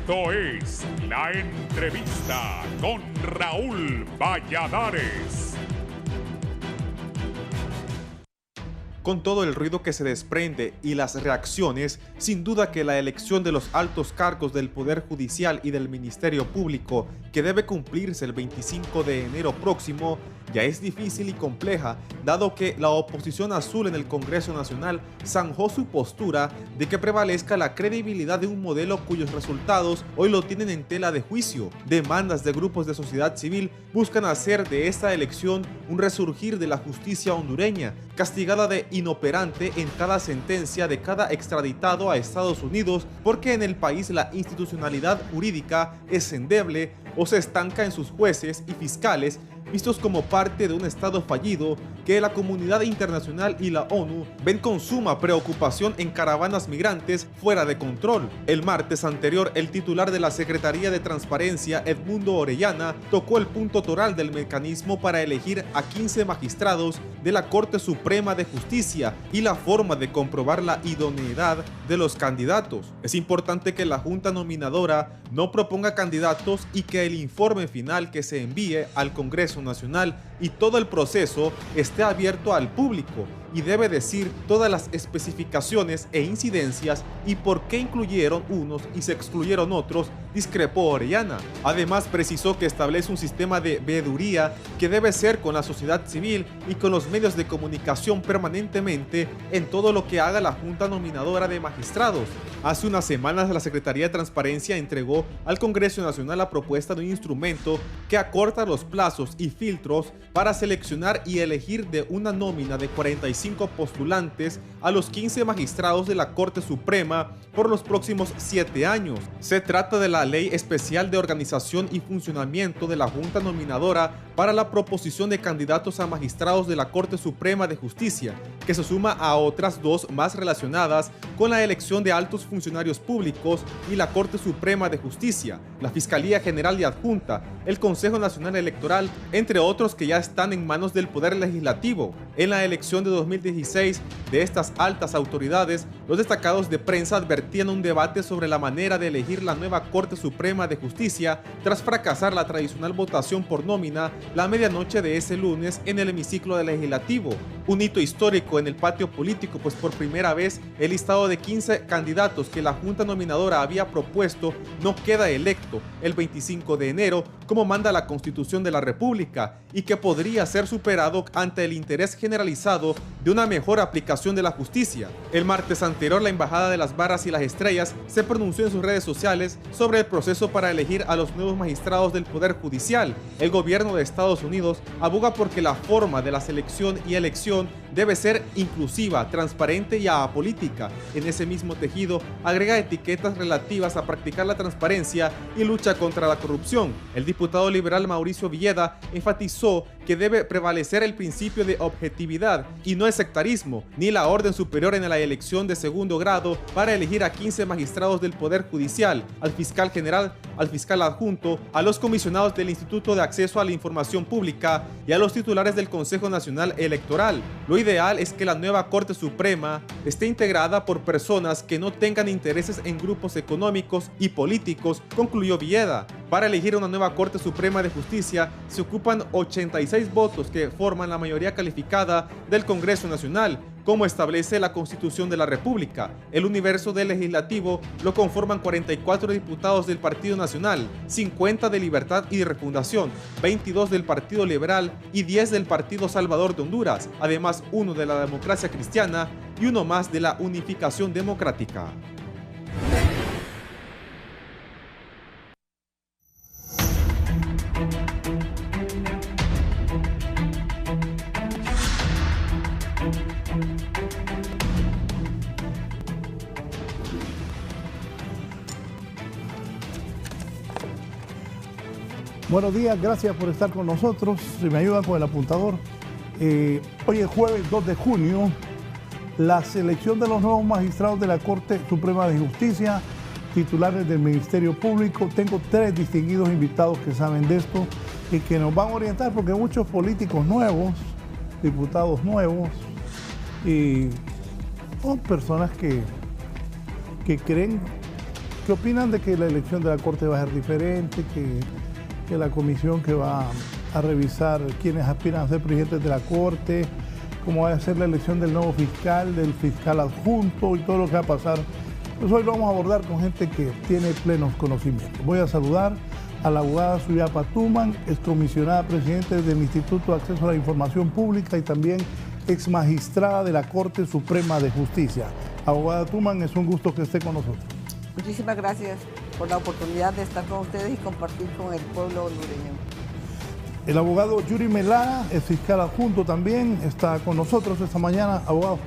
Esto es La Entrevista con Raúl Valladares. Con todo el ruido que se desprende y las reacciones, sin duda que la elección de los altos cargos del Poder Judicial y del Ministerio Público, que debe cumplirse el 25 de enero próximo, ya es difícil y compleja, dado que la oposición azul en el Congreso Nacional zanjó su postura de que prevalezca la credibilidad de un modelo cuyos resultados hoy lo tienen en tela de juicio. Demandas de grupos de sociedad civil buscan hacer de esta elección un resurgir de la justicia hondureña, castigada de inoperante en cada sentencia de cada extraditado a Estados Unidos, porque en el país la institucionalidad jurídica es endeble o se estanca en sus jueces y fiscales, vistos como parte de un Estado fallido que la comunidad internacional y la ONU ven con suma preocupación en caravanas migrantes fuera de control. El martes anterior, el titular de la Secretaría de Transparencia, Edmundo Orellana, tocó el punto toral del mecanismo para elegir a 15 magistrados de la Corte Suprema de Justicia y la forma de comprobar la idoneidad de los candidatos. Es importante que la Junta Nominadora no proponga candidatos y que el informe final que se envíe al Congreso Nacional y todo el proceso esté abierto al público y debe decir todas las especificaciones e incidencias y por qué incluyeron unos y se excluyeron otros, discrepó Orellana. Además, precisó que establece un sistema de veeduría que debe ser con la sociedad civil y con los medios de comunicación permanentemente en todo lo que haga la Junta Nominadora de Magistrados. Hace unas semanas, la Secretaría de Transparencia entregó al Congreso Nacional la propuesta de un instrumento que acorta los plazos y filtros para seleccionar y elegir de una nómina de 45 postulantes a los 15 magistrados de la Corte Suprema por los próximos 7 años. Se trata de la Ley Especial de Organización y Funcionamiento de la Junta Nominadora para la proposición de candidatos a magistrados de la Corte Suprema de Justicia, que se suma a otras dos más relacionadas con la elección de altos funcionarios públicos y la Corte Suprema de Justicia, la Fiscalía General y Adjunta, el Consejo Nacional Electoral, entre otros que ya están en manos del Poder Legislativo. En la elección de 2016 de estas altas autoridades, los destacados de prensa advertían un debate sobre la manera de elegir la nueva Corte Suprema de Justicia tras fracasar la tradicional votación por nómina la medianoche de ese lunes en el hemiciclo del Legislativo. Un hito histórico en el patio político, pues por primera vez el listado de 15 candidatos que la Junta Nominadora había propuesto no queda electo el 25 de enero como manda la Constitución de la República y que podría ser superado ante el interés generalizado de una mejor aplicación de la justicia. El martes anterior, la Embajada de las Barras y las Estrellas se pronunció en sus redes sociales sobre el proceso para elegir a los nuevos magistrados del Poder Judicial. El gobierno de Estados Unidos aboga porque la forma de la selección y elección debe ser inclusiva, transparente y apolítica. En ese mismo tejido, agrega etiquetas relativas a practicar la transparencia y lucha contra la corrupción. El diputado liberal Mauricio Villeda enfatizó que debe prevalecer el principio de objetividad y no el sectarismo, ni la orden superior en la elección de segundo grado para elegir a 15 magistrados del Poder Judicial, al fiscal general, al fiscal adjunto, a los comisionados del Instituto de Acceso a la Información Pública y a los titulares del Consejo Nacional Electoral. Lo ideal es que la nueva Corte Suprema esté integrada por personas que no tengan intereses en grupos económicos y políticos, concluyó Villeda. Para elegir una nueva Corte Suprema de Justicia se ocupan 86 votos que forman la mayoría calificada del Congreso Nacional, como establece la Constitución de la República. El universo del legislativo lo conforman 44 diputados del Partido Nacional, 50 de Libertad y de Refundación, 22 del Partido Liberal y 10 del Partido Salvador de Honduras, además uno de la Democracia Cristiana y uno más de la Unificación Democrática. Buenos días, gracias por estar con nosotros. Si me ayudan con el apuntador. Hoy es jueves 2 de junio. La selección de los nuevos magistrados de la Corte Suprema de Justicia, titulares del Ministerio Público. Tengo 3 distinguidos invitados que saben de esto y que nos van a orientar, porque hay muchos políticos nuevos, diputados nuevos, y son personas que creen ¿Qué opinan de que la elección de la Corte va a ser diferente, que la comisión que va a revisar quienes aspiran a ser presidentes de la Corte, cómo va a ser la elección del nuevo fiscal, del fiscal adjunto y todo lo que va a pasar? Pues hoy lo vamos a abordar con gente que tiene plenos conocimientos. Voy a saludar a la abogada Suyapa Tuman, excomisionada presidente del Instituto de Acceso a la Información Pública y también ex magistrada de la Corte Suprema de Justicia. Abogada Tuman, es un gusto que esté con nosotros. Muchísimas gracias por la oportunidad de estar con ustedes y compartir con el pueblo hondureño. El abogado Yuri Melara, ex fiscal adjunto también, está con nosotros esta mañana. Abogado.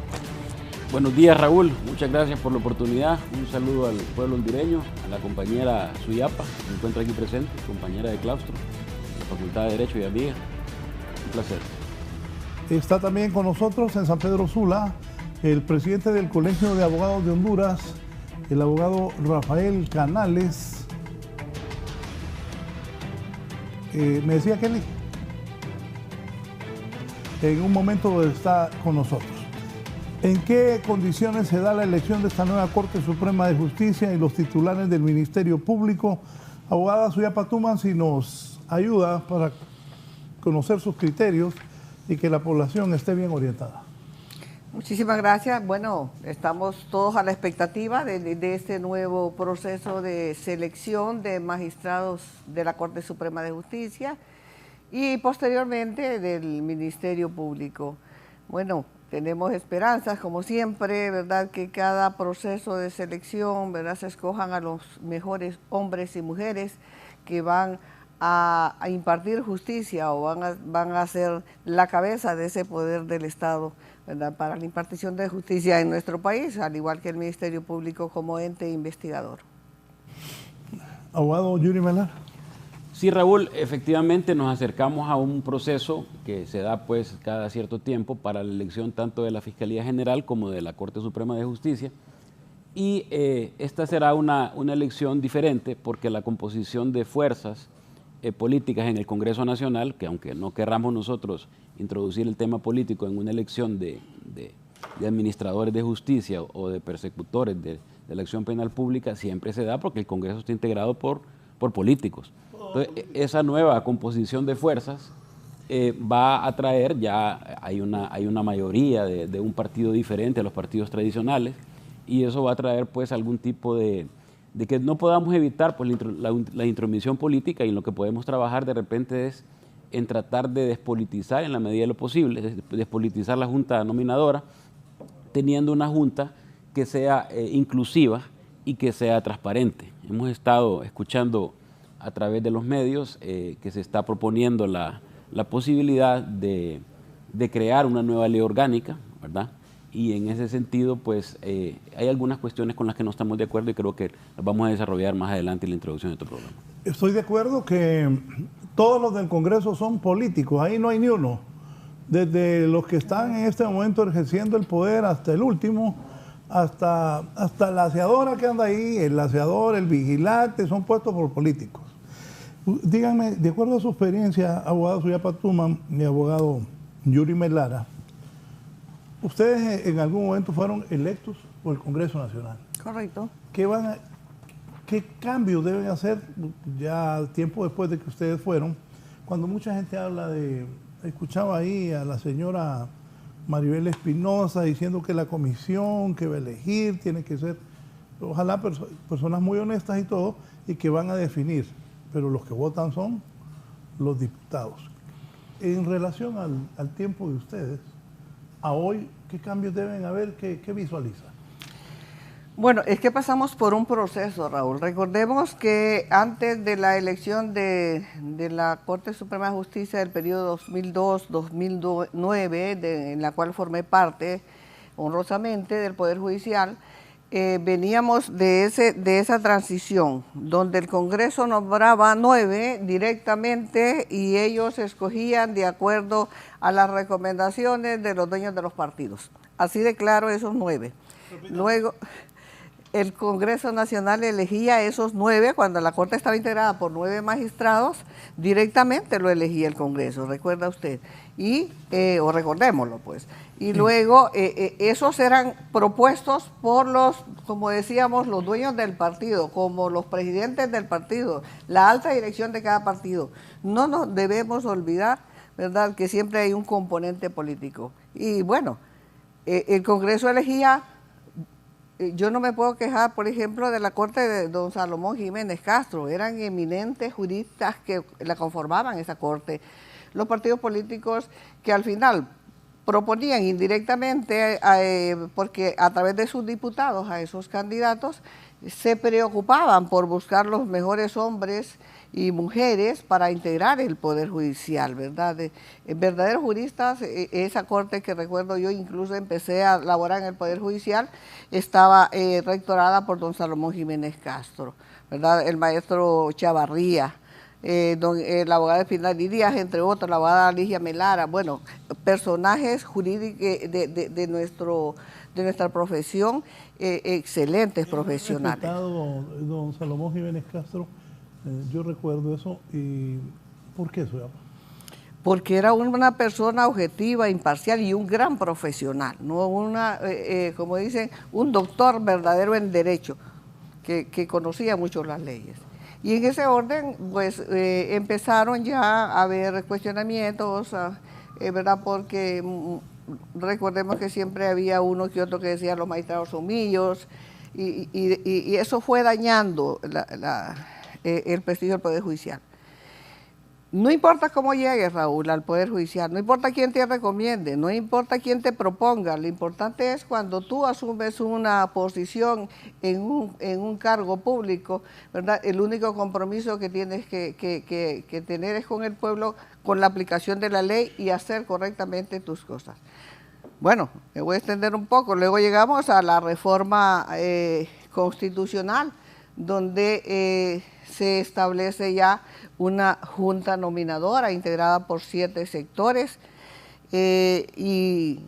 Buenos días, Raúl. Muchas gracias por la oportunidad. Un saludo al pueblo hondureño, a la compañera Suyapa, que me encuentra aquí presente, compañera de claustro, de la Facultad de Derecho y amiga. Un placer. Está también con nosotros en San Pedro Sula el presidente del Colegio de Abogados de Honduras, el abogado Rafael Canales. ¿Me decía Kelly? En un momento está con nosotros. ¿En qué condiciones se da la elección de esta nueva Corte Suprema de Justicia y los titulares del Ministerio Público? Abogada Suyapa Tuman, si nos ayuda para conocer sus criterios y que la población esté bien orientada. Muchísimas gracias. Bueno, estamos todos a la expectativa de este nuevo proceso de selección de magistrados de la Corte Suprema de Justicia y posteriormente del Ministerio Público. Bueno, tenemos esperanzas, como siempre, ¿verdad?, que cada proceso de selección, ¿verdad?, se escojan a los mejores hombres y mujeres que van a impartir justicia o van a ser la cabeza de ese poder del Estado, ¿verdad?, para la impartición de justicia en nuestro país, al igual que el Ministerio Público como ente investigador. Abogado Yuri Melara. Sí, Raúl, efectivamente nos acercamos a un proceso que se da pues cada cierto tiempo para la elección tanto de la Fiscalía General como de la Corte Suprema de Justicia. Y esta será una elección diferente porque la composición de fuerzas políticas en el Congreso Nacional, que aunque no querramos nosotros introducir el tema político en una elección de administradores de justicia o de persecutores de la acción penal pública, siempre se da porque el Congreso está integrado por políticos. Entonces, esa nueva composición de fuerzas va a traer, ya hay una mayoría de un partido diferente a los partidos tradicionales, y eso va a traer pues algún tipo de que no podamos evitar pues la intromisión política, y en lo que podemos trabajar de repente es en tratar de despolitizar en la medida de lo posible, despolitizar la junta nominadora, teniendo una junta que sea inclusiva y que sea transparente. Hemos estado escuchando a través de los medios que se está proponiendo la posibilidad de crear una nueva ley orgánica, ¿verdad? Y en ese sentido, pues, hay algunas cuestiones con las que no estamos de acuerdo y creo que las vamos a desarrollar más adelante en la introducción de este programa. Estoy de acuerdo que todos los del Congreso son políticos, ahí no hay ni uno. Desde los que están en este momento ejerciendo el poder hasta el último, hasta la aseadora que anda ahí, el aseador, el vigilante, son puestos por políticos. Díganme, de acuerdo a su experiencia, abogado Suyapa Tuman y abogado Yuri Melara, ¿ustedes en algún momento fueron electos por el Congreso Nacional? Correcto. ¿Qué cambios deben hacer ya tiempo después de que ustedes fueron? Cuando mucha gente habla escuchaba ahí a la señora Maribel Espinosa diciendo que la comisión que va a elegir tiene que ser, ojalá personas muy honestas y todo, y que van a definir, pero los que votan son los diputados. En relación al tiempo de ustedes, a hoy, ¿qué cambios deben haber? ¿Qué visualizan? Bueno, es que pasamos por un proceso, Raúl. Recordemos que antes de la elección de la Corte Suprema de Justicia del periodo 2002-2009, en la cual formé parte honrosamente del Poder Judicial, veníamos de esa transición, donde el Congreso nombraba 9 directamente y ellos escogían de acuerdo a las recomendaciones de los dueños de los partidos. Así de claro, esos 9. Luego, el Congreso Nacional elegía esos 9, cuando la Corte estaba integrada por 9 magistrados, directamente lo elegía el Congreso, ¿recuerda usted? Y, o recordémoslo pues. Y luego esos eran propuestos por los, como decíamos, los dueños del partido, como los presidentes del partido, la alta dirección de cada partido. No nos debemos olvidar, ¿verdad?, que siempre hay un componente político. Y bueno, el Congreso elegía. Yo no me puedo quejar, por ejemplo, de la corte de don Salomón Jiménez Castro. Eran eminentes juristas que la conformaban esa corte. Los partidos políticos que al final proponían indirectamente, porque a través de sus diputados a esos candidatos, se preocupaban por buscar los mejores hombres y mujeres para integrar el Poder Judicial, ¿verdad? Verdaderos juristas, esa corte que recuerdo yo, incluso empecé a laborar en el Poder Judicial, estaba rectorada por don Salomón Jiménez Castro, ¿verdad? El maestro Chavarría, la abogada Espinal y Díaz, entre otros, la abogada Ligia Melara, bueno, personajes jurídicos de nuestra profesión, excelentes profesionales. Don Salomón Jiménez Castro, yo recuerdo eso. ¿Y por qué eso? Porque era una persona objetiva, imparcial y un gran profesional, no como dicen, un doctor verdadero en derecho, que conocía mucho las leyes. Y en ese orden, pues, empezaron ya a haber cuestionamientos, ¿verdad? Porque recordemos que siempre había uno que otro que decía los magistrados son millos, y eso fue dañando el prestigio del Poder Judicial. No importa cómo llegues, Raúl, al Poder Judicial, no importa quién te recomiende, no importa quién te proponga, lo importante es cuando tú asumes una posición en un cargo público, ¿verdad? El único compromiso que tienes que tener es con el pueblo, con la aplicación de la ley y hacer correctamente tus cosas. Bueno, me voy a extender un poco, luego llegamos a la reforma constitucional, donde se establece ya una junta nominadora integrada por 7 sectores y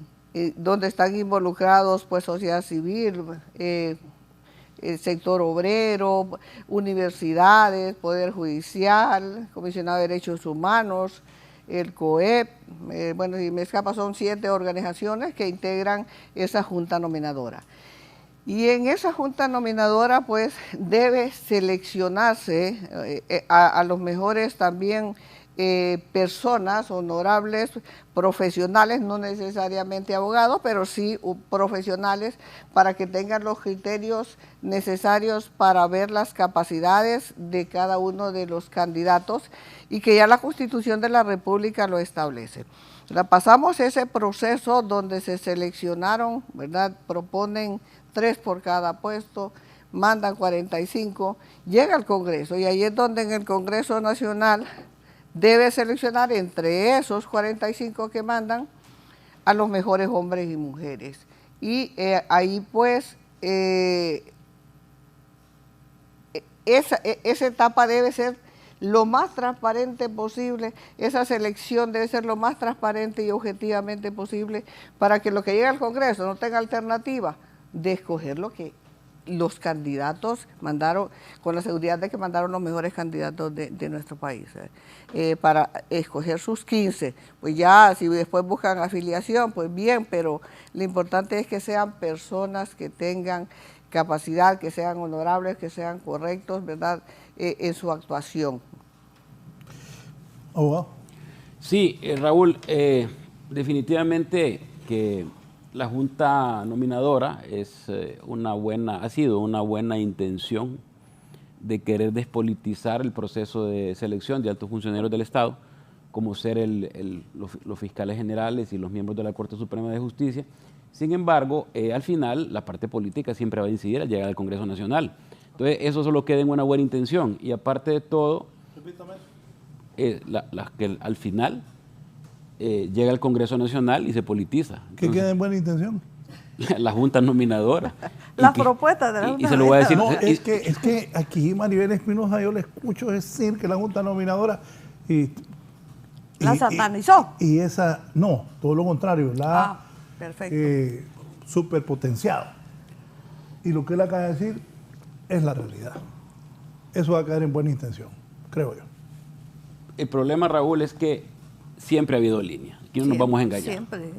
donde están involucrados pues sociedad civil, el sector obrero, universidades, Poder Judicial, Comisionado de Derechos Humanos, el COEP, bueno, si me escapa son 7 organizaciones que integran esa junta nominadora. Y en esa junta nominadora pues debe seleccionarse a los mejores también personas honorables, profesionales, no necesariamente abogados, pero sí profesionales, para que tengan los criterios necesarios para ver las capacidades de cada uno de los candidatos y que ya la Constitución de la República lo establece. Pasamos ese proceso donde se seleccionaron, ¿verdad? Proponen 3 por cada puesto, mandan 45, llega al Congreso y ahí es donde en el Congreso Nacional debe seleccionar entre esos 45 que mandan a los mejores hombres y mujeres. Y ahí pues esa etapa debe ser lo más transparente posible, esa selección debe ser lo más transparente y objetivamente posible para que lo que llegue al Congreso no tenga alternativa de escoger lo que los candidatos mandaron, con la seguridad de que mandaron los mejores candidatos de nuestro país, para escoger sus 15. Pues ya, si después buscan afiliación, pues bien, pero lo importante es que sean personas que tengan capacidad, que sean honorables, que sean correctos, ¿verdad?, en su actuación. Sí, Raúl, definitivamente que la Junta Nominadora ha sido una buena intención de querer despolitizar el proceso de selección de altos funcionarios del Estado, como ser los fiscales generales y los miembros de la Corte Suprema de Justicia. Sin embargo, al final, la parte política siempre va a incidir al llegar al Congreso Nacional. Entonces, eso solo queda en una buena intención. Y aparte de todo, que al final llega al Congreso Nacional y se politiza. Entonces, ¿qué queda en buena intención? La Junta Nominadora. Las propuestas de la Junta y se lo voy a decir. No, es que aquí Maribel Espinosa yo le escucho decir que la Junta Nominadora la satanizó. Y esa, no, todo lo contrario, la perfecto. superpotenciado. y lo que él acaba de decir es la realidad. Eso va a caer en buena intención, creo yo. El problema, Raúl, es que siempre ha habido línea. Aquí no nos vamos a engañar. Siempre.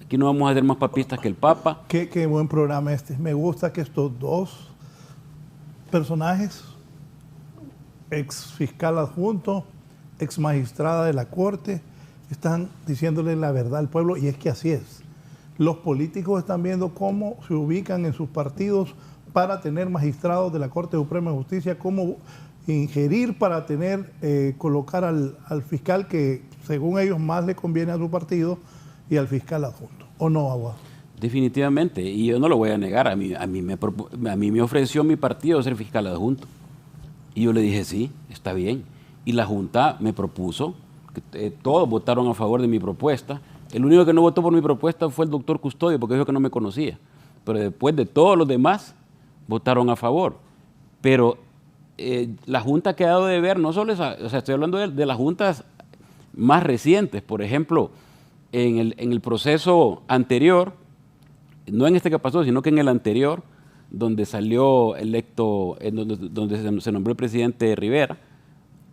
Aquí no vamos a ser más papistas que el Papa. Qué buen programa este. Me gusta que estos dos personajes, ex fiscal adjunto, ex magistrada de la Corte, están diciéndole la verdad al pueblo, y es que así es. Los políticos están viendo cómo se ubican en sus partidos para tener magistrados de la Corte Suprema de Justicia, cómo ingerir para tener, colocar al fiscal que según ellos más le conviene a su partido y al fiscal adjunto. ¿O no, Aguado? Definitivamente, y yo no lo voy a negar. A mí me ofreció mi partido ser fiscal adjunto. Y yo le dije, sí, está bien. Y la Junta me propuso, que todos votaron a favor de mi propuesta. El único que no votó por mi propuesta fue el doctor Custodio, porque dijo que no me conocía. Pero después de todos los demás, votaron a favor. Pero la Junta ha quedado de ver, no solo esa, o sea, estoy hablando de las juntas más recientes. Por ejemplo, en el proceso anterior, no en este que pasó, sino que en el anterior, donde salió electo, donde se nombró el presidente Rivera,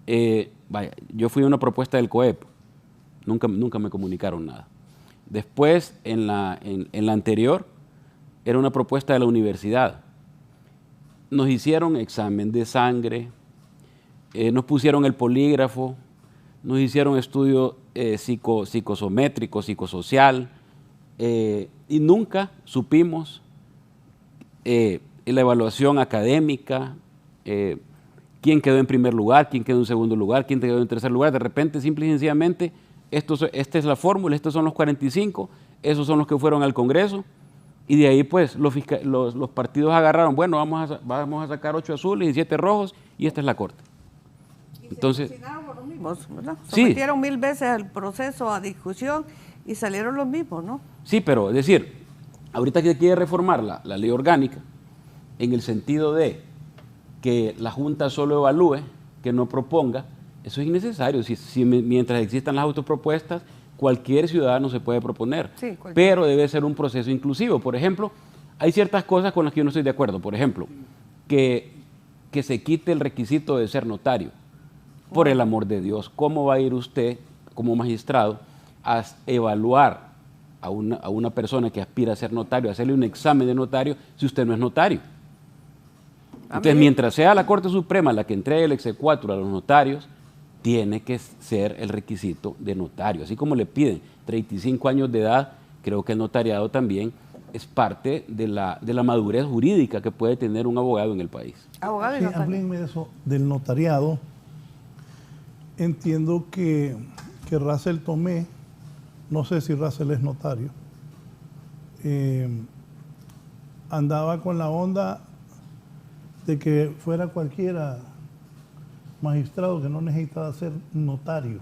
yo fui a una propuesta del COEP, nunca me comunicaron nada. Después, en la anterior, era una propuesta de la universidad. Nos hicieron examen de sangre, nos pusieron el polígrafo, nos hicieron estudio psicosométrico, psicosocial, y nunca supimos la evaluación académica, quién quedó en primer lugar, quién quedó en segundo lugar, quién quedó en tercer lugar. De repente, simple y sencillamente, esta es la fórmula, estos son los 45, esos son los que fueron al Congreso, y de ahí pues los partidos agarraron, bueno, vamos a sacar 8 azules y 7 rojos, y esta es la Corte. Entonces, Se por los mismos, ¿verdad? Sí. Sometieron 1000 veces el proceso a discusión y salieron los mismos, ¿no? sí, pero es decir, ahorita que quiere reformar la ley orgánica, en el sentido de que la Junta solo evalúe, que no proponga, eso es innecesario. Mientras existan las autopropuestas, cualquier ciudadano se puede proponer, Sí, pero debe ser un proceso inclusivo. Por ejemplo, hay ciertas cosas con las que yo no estoy de acuerdo. Por ejemplo, que se quite el requisito de ser notario. Por el amor de Dios, ¿cómo va a ir usted como magistrado a evaluar a una persona que aspira a ser notario, a hacerle un examen de notario si usted no es notario? Entonces, mientras sea la Corte Suprema la que entregue el exequatur a los notarios, tiene que ser el requisito de notario. Así como le piden 35 años de edad, creo que el notariado también es parte de la madurez jurídica que puede tener un abogado en el país. Abogado y Sí, notario. háblenme de eso, del notariado. Entiendo que Russell Tomé, no sé si Russell es notario, andaba con la onda de que fuera cualquiera magistrado que no necesitaba ser notario.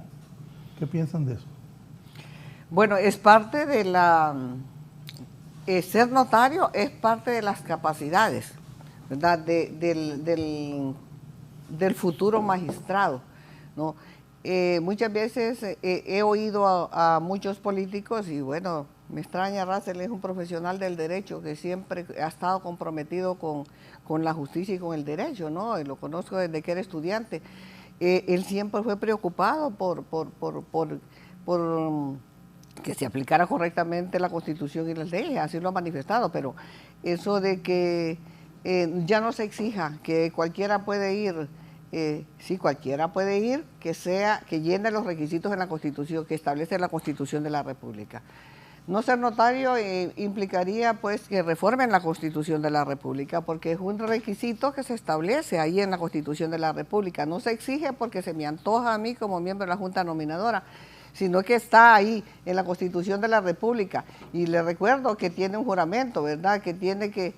¿Qué piensan de eso? Bueno, es parte de ser notario es parte de las capacidades, ¿verdad? Del futuro magistrado, ¿no? Muchas veces he oído a muchos políticos, y bueno, me extraña, Russell es un profesional del derecho que siempre ha estado comprometido con la justicia y con el derecho, ¿no? Y lo conozco desde que era estudiante. Él siempre fue preocupado por que se aplicara correctamente la Constitución y las leyes, así lo ha manifestado, pero eso de que ya no se exija que cualquiera puede ir, sí, cualquiera puede ir, que llene los requisitos en la Constitución, que establece la Constitución de la República. No ser notario implicaría pues que reformen la Constitución de la República, porque es un requisito que se establece ahí en la Constitución de la República. No se exige porque se me antoja a mí como miembro de la Junta Nominadora, sino que está ahí en la Constitución de la República. Y le recuerdo que tiene un juramento, ¿verdad?, que tiene que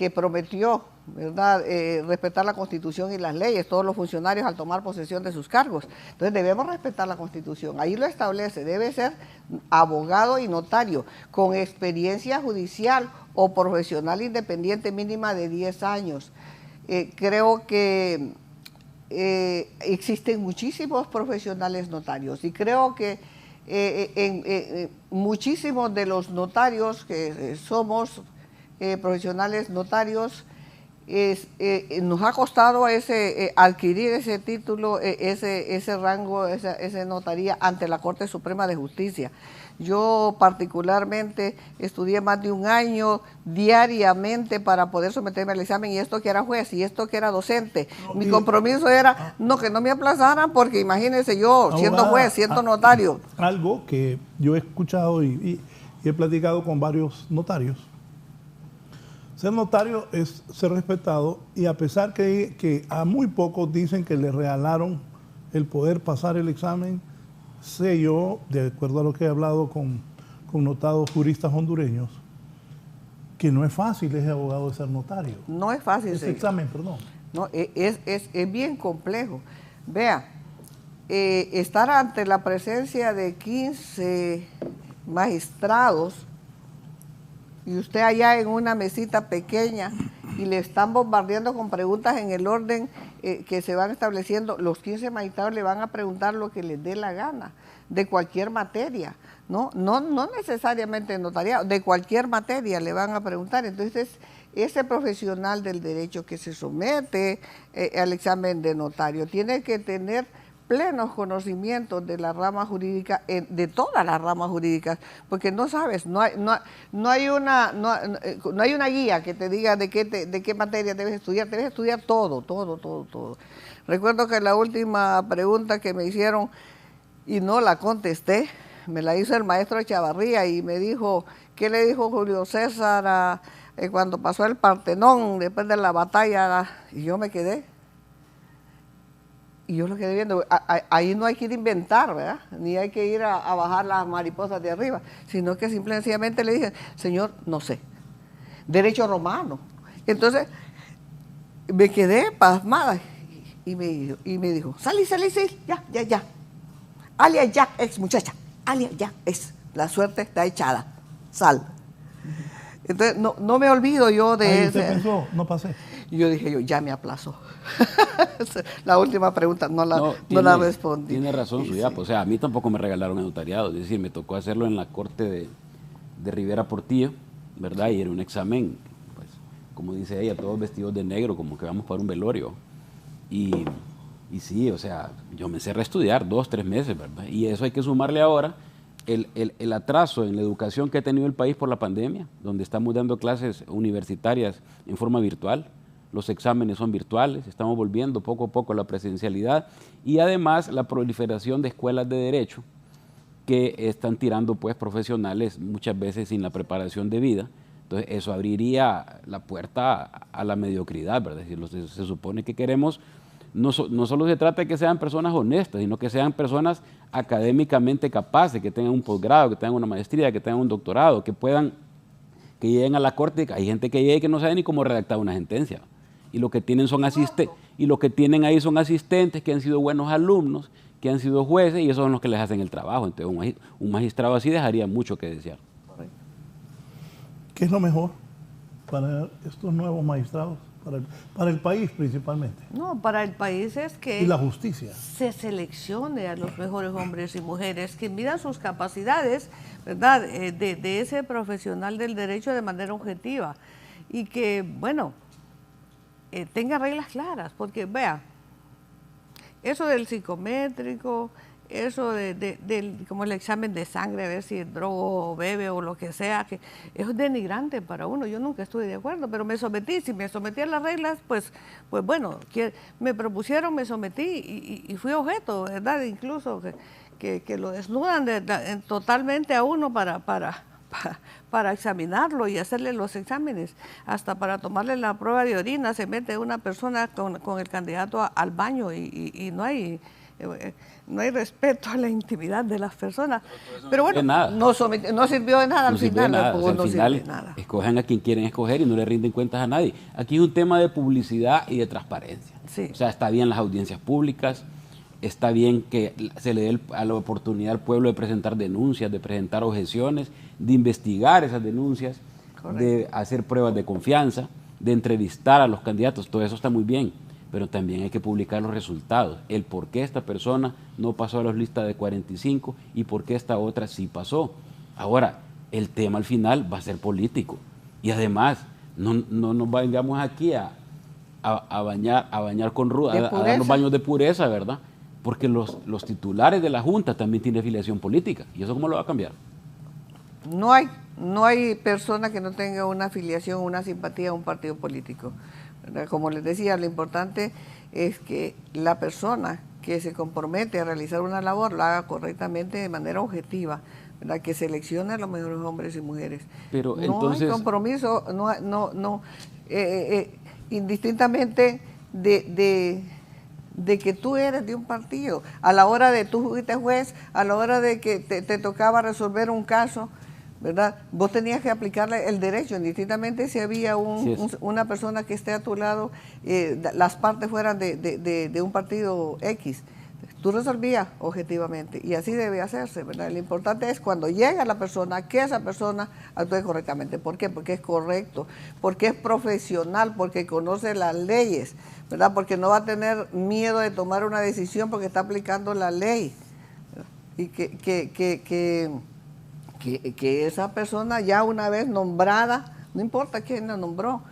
prometió, ¿verdad?, respetar la Constitución y las leyes, todos los funcionarios al tomar posesión de sus cargos. Entonces debemos respetar la Constitución, ahí lo establece, debe ser abogado y notario, con experiencia judicial o profesional independiente mínima de 10 años. Creo que existen muchísimos profesionales notarios y creo que muchísimos de los notarios que somos profesionales notarios, nos ha costado adquirir ese título, ese rango, esa notaría ante la Corte Suprema de Justicia. Yo particularmente estudié más de un año diariamente para poder someterme al examen, y esto que era juez y esto que era docente. Mi compromiso era que no me aplazaran, porque imagínense yo siendo juez, siendo notario. Algo que yo he escuchado y he platicado con varios notarios. Ser notario es ser respetado, y a pesar que a muy pocos dicen que le regalaron el poder pasar el examen, sé yo, de acuerdo a lo que he hablado con notados juristas hondureños, que no es fácil ese abogado de ser notario. No es fácil. Ese examen, perdón. No, es bien complejo. Vea, estar ante la presencia de 15 magistrados y usted allá en una mesita pequeña y le están bombardeando con preguntas en el orden que se van estableciendo, los 15 magistrados le van a preguntar lo que les dé la gana, de cualquier materia, no necesariamente notariado, de cualquier materia le van a preguntar. Entonces, ese profesional del derecho que se somete al examen de notario tiene que tener plenos conocimientos de la rama jurídica, de todas las ramas jurídicas, porque no sabes, no hay una guía que te diga de qué materia debes estudiar todo. Recuerdo que la última pregunta que me hicieron y no la contesté, me la hizo el maestro Chavarría y me dijo, ¿qué le dijo Julio César cuando pasó el Partenón después de la batalla? Y yo me quedé. Y yo lo quedé viendo, ahí no hay que ir a inventar, ¿verdad? Ni hay que ir a bajar las mariposas de arriba, sino que simple y sencillamente le dije, señor, no sé, derecho romano. Entonces, me quedé pasmada y me dijo, salí, ya. Alia ya es muchacha, Alia ya es, la suerte está echada, sal. Entonces, no me olvido yo de ¿Usted pensó? No pasé. Y yo dije, ya me aplazó. La última pregunta no la respondí. Tiene razón su yapo. O sea, a mí tampoco me regalaron el notariado. Es decir, me tocó hacerlo en la corte de Rivera Portillo, ¿verdad? Y era un examen, pues, como dice ella, todos vestidos de negro, como que vamos para un velorio. Y sí, o sea, yo me cerré a estudiar 2-3 meses, ¿verdad? Y eso hay que sumarle ahora el atraso en la educación que ha tenido el país por la pandemia, donde estamos dando clases universitarias en forma virtual. Los exámenes son virtuales, estamos volviendo poco a poco a la presencialidad, y además la proliferación de escuelas de derecho que están tirando pues profesionales muchas veces sin la preparación debida. Entonces eso abriría la puerta a la mediocridad, ¿verdad? Es decir, se supone que queremos, no solo se trata de que sean personas honestas, sino que sean personas académicamente capaces, que tengan un posgrado, que tengan una maestría, que tengan un doctorado, que lleguen a la corte. Hay gente que llega y que no sabe ni cómo redactar una sentencia. Y lo que tienen ahí son asistentes que han sido buenos alumnos, que han sido jueces, y esos son los que les hacen el trabajo. Entonces un magistrado así dejaría mucho que desear. ¿Qué es lo mejor para estos nuevos magistrados? Para el país principalmente. No, para el país es que y la justicia se seleccione a los mejores hombres y mujeres que midan sus capacidades, ¿verdad? De ese profesional del derecho de manera objetiva, y que, bueno, tenga reglas claras, porque vea, eso del psicométrico, eso del como el examen de sangre, a ver si es drogo o bebe o lo que sea, que es denigrante para uno. Yo nunca estuve de acuerdo, pero me sometí. Si me sometí a las reglas, pues bueno, me propusieron, me sometí y fui objeto, ¿verdad? Incluso que lo desnudan totalmente a uno para examinarlo y hacerle los exámenes. Hasta para tomarle la prueba de orina se mete una persona con el candidato al baño y no hay respeto a la intimidad de las personas. Pero bueno, no sirvió de nada al final. Al final escogen a quien quieren escoger y no le rinden cuentas a nadie. Aquí es un tema de publicidad y de transparencia. Sí. O sea, está bien las audiencias públicas, está bien que se le dé la oportunidad al pueblo de presentar denuncias, de presentar objeciones, de investigar esas denuncias, correcto, de hacer pruebas de confianza, de entrevistar a los candidatos. Todo eso está muy bien, pero también hay que publicar los resultados, el por qué esta persona no pasó a las listas de 45 y por qué esta otra sí pasó. Ahora, el tema al final va a ser político, y además No nos vengamos aquí a bañar con De a darnos baños de pureza, ¿verdad? Porque los titulares de la Junta también tienen afiliación política. ¿Y eso cómo lo va a cambiar? No hay persona que no tenga una afiliación, una simpatía a un partido político, ¿verdad? Como les decía, lo importante es que la persona que se compromete a realizar una labor la haga correctamente de manera objetiva, ¿verdad? Que seleccione a los mejores hombres y mujeres. Pero no entonces, hay compromiso, indistintamente de que tú eres de un partido. A la hora de tú fuiste juez, a la hora de que te tocaba resolver un caso, ¿verdad? Vos tenías que aplicarle el derecho, indistintamente si había una persona que esté a tu lado, las partes fueran de un partido X. Tú resolvías objetivamente y así debe hacerse, ¿verdad? Lo importante es cuando llega la persona, que esa persona actúe correctamente. ¿Por qué? Porque es correcto, porque es profesional, porque conoce las leyes, ¿verdad? Porque no va a tener miedo de tomar una decisión porque está aplicando la ley. Y que esa persona ya una vez nombrada, no importa quién la nombró,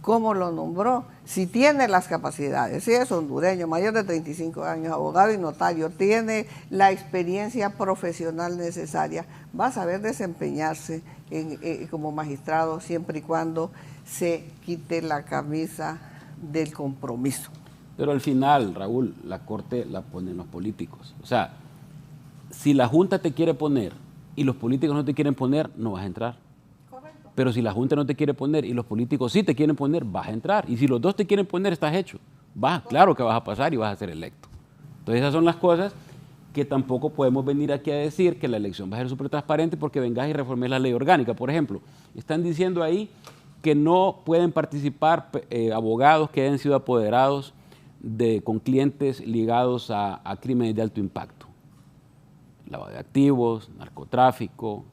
cómo lo nombró, si tiene las capacidades, si es hondureño, mayor de 35 años, abogado y notario, tiene la experiencia profesional necesaria, va a saber desempeñarse como magistrado siempre y cuando se quite la camisa del compromiso. pero al final, Raúl, la Corte la ponen los políticos. O sea, si la Junta te quiere poner y los políticos no te quieren poner, no vas a entrar. Correcto. Pero si la Junta no te quiere poner y los políticos sí te quieren poner, vas a entrar. Y si los dos te quieren poner, estás hecho. Claro que vas a pasar y vas a ser electo. Entonces esas son las cosas que tampoco podemos venir aquí a decir que la elección va a ser súper transparente porque vengas y reformes la ley orgánica. Por ejemplo, están diciendo ahí que no pueden participar abogados que hayan sido apoderados con clientes ligados a crímenes de alto impacto. Lavado de activos, narcotráfico,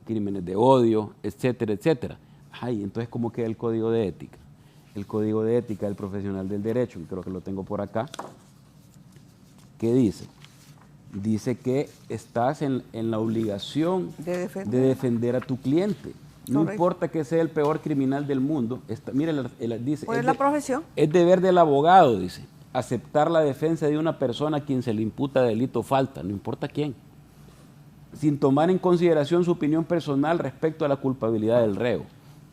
crímenes de odio, etcétera, etcétera. Ay, entonces, ¿cómo queda el código de ética? El código de ética del profesional del derecho, creo que lo tengo por acá. ¿Qué dice? Dice que estás en la obligación de defender a tu cliente. No Correcto. Importa que sea el peor criminal del mundo. Mire, dice. ¿Cuál es la profesión? Es deber del abogado, dice, aceptar la defensa de una persona a quien se le imputa delito o falta, no importa quién, sin tomar en consideración su opinión personal respecto a la culpabilidad del reo.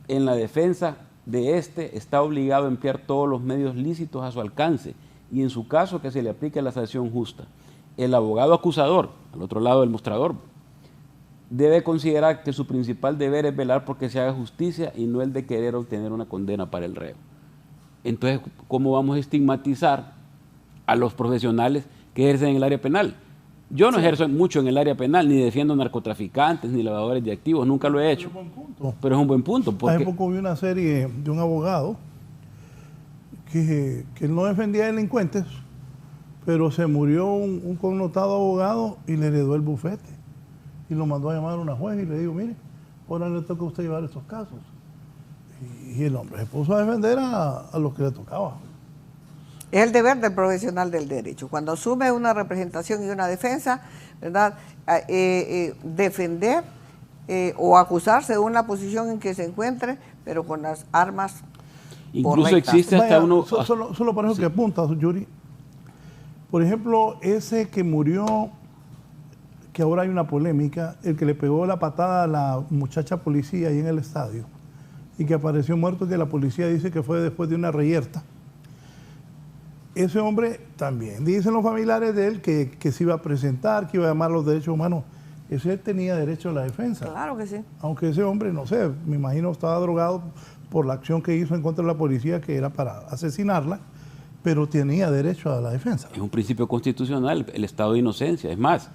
En la defensa de este está obligado a emplear todos los medios lícitos a su alcance y en su caso que se le aplique la sanción justa. El abogado acusador, al otro lado del mostrador, debe considerar que su principal deber es velar porque se haga justicia y no el de querer obtener una condena para el reo. Entonces, ¿cómo vamos a estigmatizar a los profesionales que ejercen en el área penal? Yo no ejerzo mucho en el área penal, ni defiendo narcotraficantes, ni lavadores de activos, nunca lo he hecho. Pero es un buen punto. Hace poco vi una serie de un abogado que no defendía delincuentes, pero se murió un connotado abogado y le heredó el bufete. Y lo mandó a llamar a una juez y le dijo, mire, ahora le toca a usted llevar estos casos. Y el hombre se puso a defender a los que le tocaba. Es el deber del profesional del derecho. Cuando asume una representación y una defensa, ¿verdad? Defender o acusarse de una posición en que se encuentre, pero con las armas incluso correctas. Existe hasta uno... Solo para eso sí. Que apunta, Yuri. Por ejemplo, ese que murió, que ahora hay una polémica, el que le pegó la patada a la muchacha policía ahí en el estadio y que apareció muerto, que la policía dice que fue después de una reyerta. Ese hombre también, dicen los familiares de él que se iba a presentar, que iba a llamar a los derechos humanos. Ese tenía derecho a la defensa. Claro que sí. Aunque ese hombre, no sé, me imagino estaba drogado por la acción que hizo en contra de la policía, que era para asesinarla, pero tenía derecho a la defensa. Es un principio constitucional, el estado de inocencia. Es más,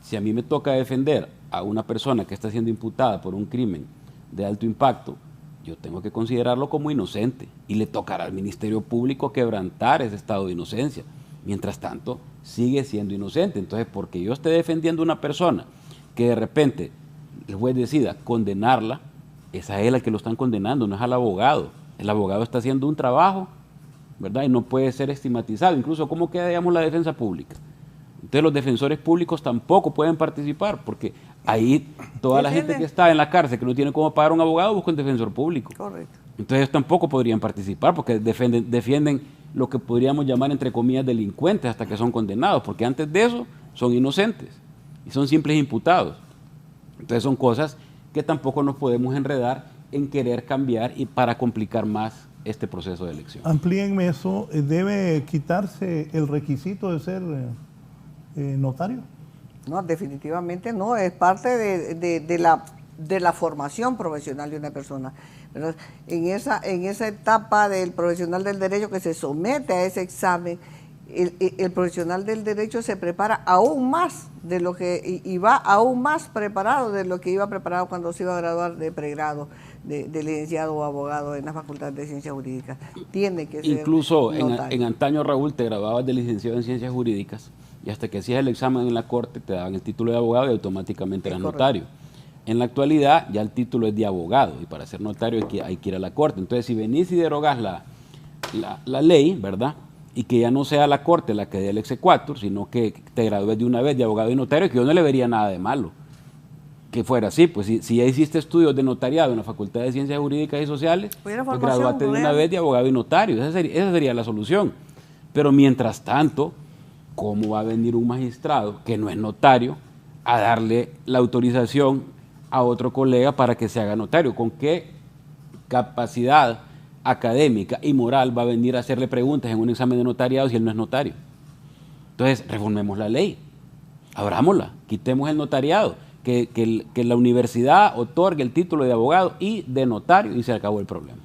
si a mí me toca defender a una persona que está siendo imputada por un crimen de alto impacto, yo tengo que considerarlo como inocente y le tocará al Ministerio Público quebrantar ese estado de inocencia. Mientras tanto, sigue siendo inocente. Entonces, porque yo esté defendiendo a una persona que de repente el juez decida condenarla, es a él al que lo están condenando, no es al abogado. El abogado está haciendo un trabajo, ¿verdad? Y no puede ser estigmatizado. Incluso, ¿cómo queda, digamos, la defensa pública? Entonces los defensores públicos tampoco pueden participar porque Ahí toda la gente que está en la cárcel, que no tiene cómo pagar un abogado, busca un defensor público. Correcto. Entonces ellos tampoco podrían participar porque defienden lo que podríamos llamar, entre comillas, delincuentes hasta que son condenados, porque antes de eso son inocentes y son simples imputados. Entonces son cosas que tampoco nos podemos enredar en querer cambiar y para complicar más este proceso de elección. Amplíenme eso. ¿Debe quitarse el requisito de ser notario? No, definitivamente no. Es parte de la formación profesional de una persona, ¿verdad? En esa etapa del profesional del derecho que se somete a ese examen, el profesional del derecho se prepara aún más de lo que y va aún más preparado de lo que iba preparado cuando se iba a graduar de pregrado de licenciado o abogado en la Facultad de Ciencias Jurídicas. Tiene que ser incluso notario. en antaño, Raúl, te graduabas de licenciado en Ciencias Jurídicas y hasta que hacías el examen en la corte te daban el título de abogado y automáticamente eras notario. En la actualidad ya el título es de abogado y para ser notario hay que ir a la corte. Entonces si venís y derogás la ley, ¿verdad?, y que ya no sea la corte la que dé el exequatur, sino que te gradúes de una vez de abogado y notario, que yo no le vería nada de malo que fuera así. Pues si ya hiciste estudios de notariado en la Facultad de Ciencias Jurídicas y Sociales, pues gradúate de una vez de abogado y notario. Esa sería la solución. Pero mientras tanto, ¿cómo va a venir un magistrado que no es notario a darle la autorización a otro colega para que se haga notario? ¿Con qué capacidad académica y moral va a venir a hacerle preguntas en un examen de notariado si él no es notario? Entonces, reformemos la ley, abrámosla, quitemos el notariado, que la universidad otorgue el título de abogado y de notario y se acabó el problema.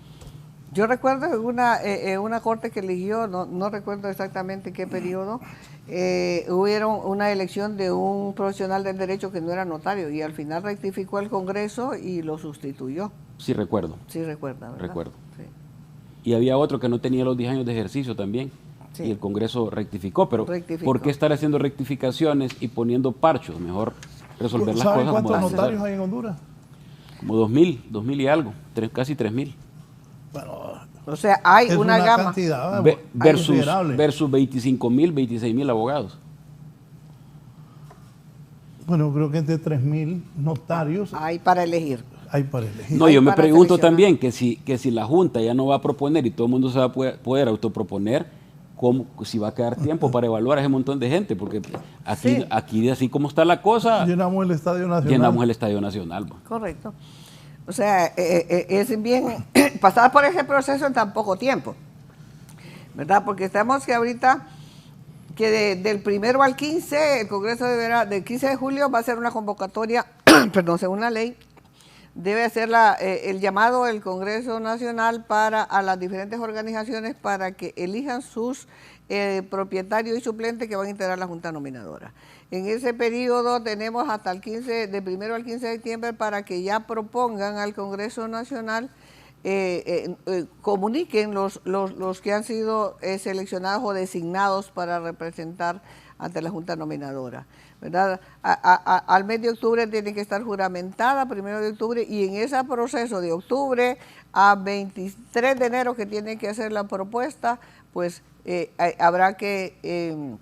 Yo recuerdo en una corte que eligió, no recuerdo exactamente qué periodo, hubieron una elección de un profesional del derecho que no era notario y al final rectificó el Congreso y lo sustituyó. Sí, recuerdo. Sí, recuerda, ¿verdad? Recuerdo. Sí. Y había otro que no tenía los 10 años de ejercicio también. Sí. Y el Congreso rectificó, pero ¿por qué estar haciendo rectificaciones y poniendo parchos? Mejor resolver las cosas. ¿Cuántos notarios hay en Honduras? Como 2.000 y algo, casi 3.000. Bueno, o sea, hay una gama cantidad versus 25.000, 26.000 abogados. Bueno, creo que entre 3.000 notarios hay para elegir. No, yo me pregunto también que si la Junta ya no va a proponer y todo el mundo se va a poder autoproponer, si va a quedar tiempo para evaluar a ese montón de gente, porque aquí así como está la cosa, llenamos el Estadio Nacional. Correcto. O sea, es bien pasar por ese proceso en tan poco tiempo, ¿verdad? Porque estamos que ahorita, que del 1 al 15, el Congreso del 15 de julio va a ser una convocatoria, perdón, según la ley, debe hacer el llamado del Congreso Nacional a las diferentes organizaciones para que elijan sus propietarios y suplentes que van a integrar la Junta Nominadora. En ese periodo tenemos hasta el 15, del 1 al 15 de septiembre para que ya propongan al Congreso Nacional, comuniquen los que han sido seleccionados o designados para representar ante la Junta Nominadora, ¿verdad? Al mes de octubre tiene que estar juramentada, 1 de octubre, y en ese proceso de octubre a 23 de enero que tienen que hacer la propuesta, pues habrá que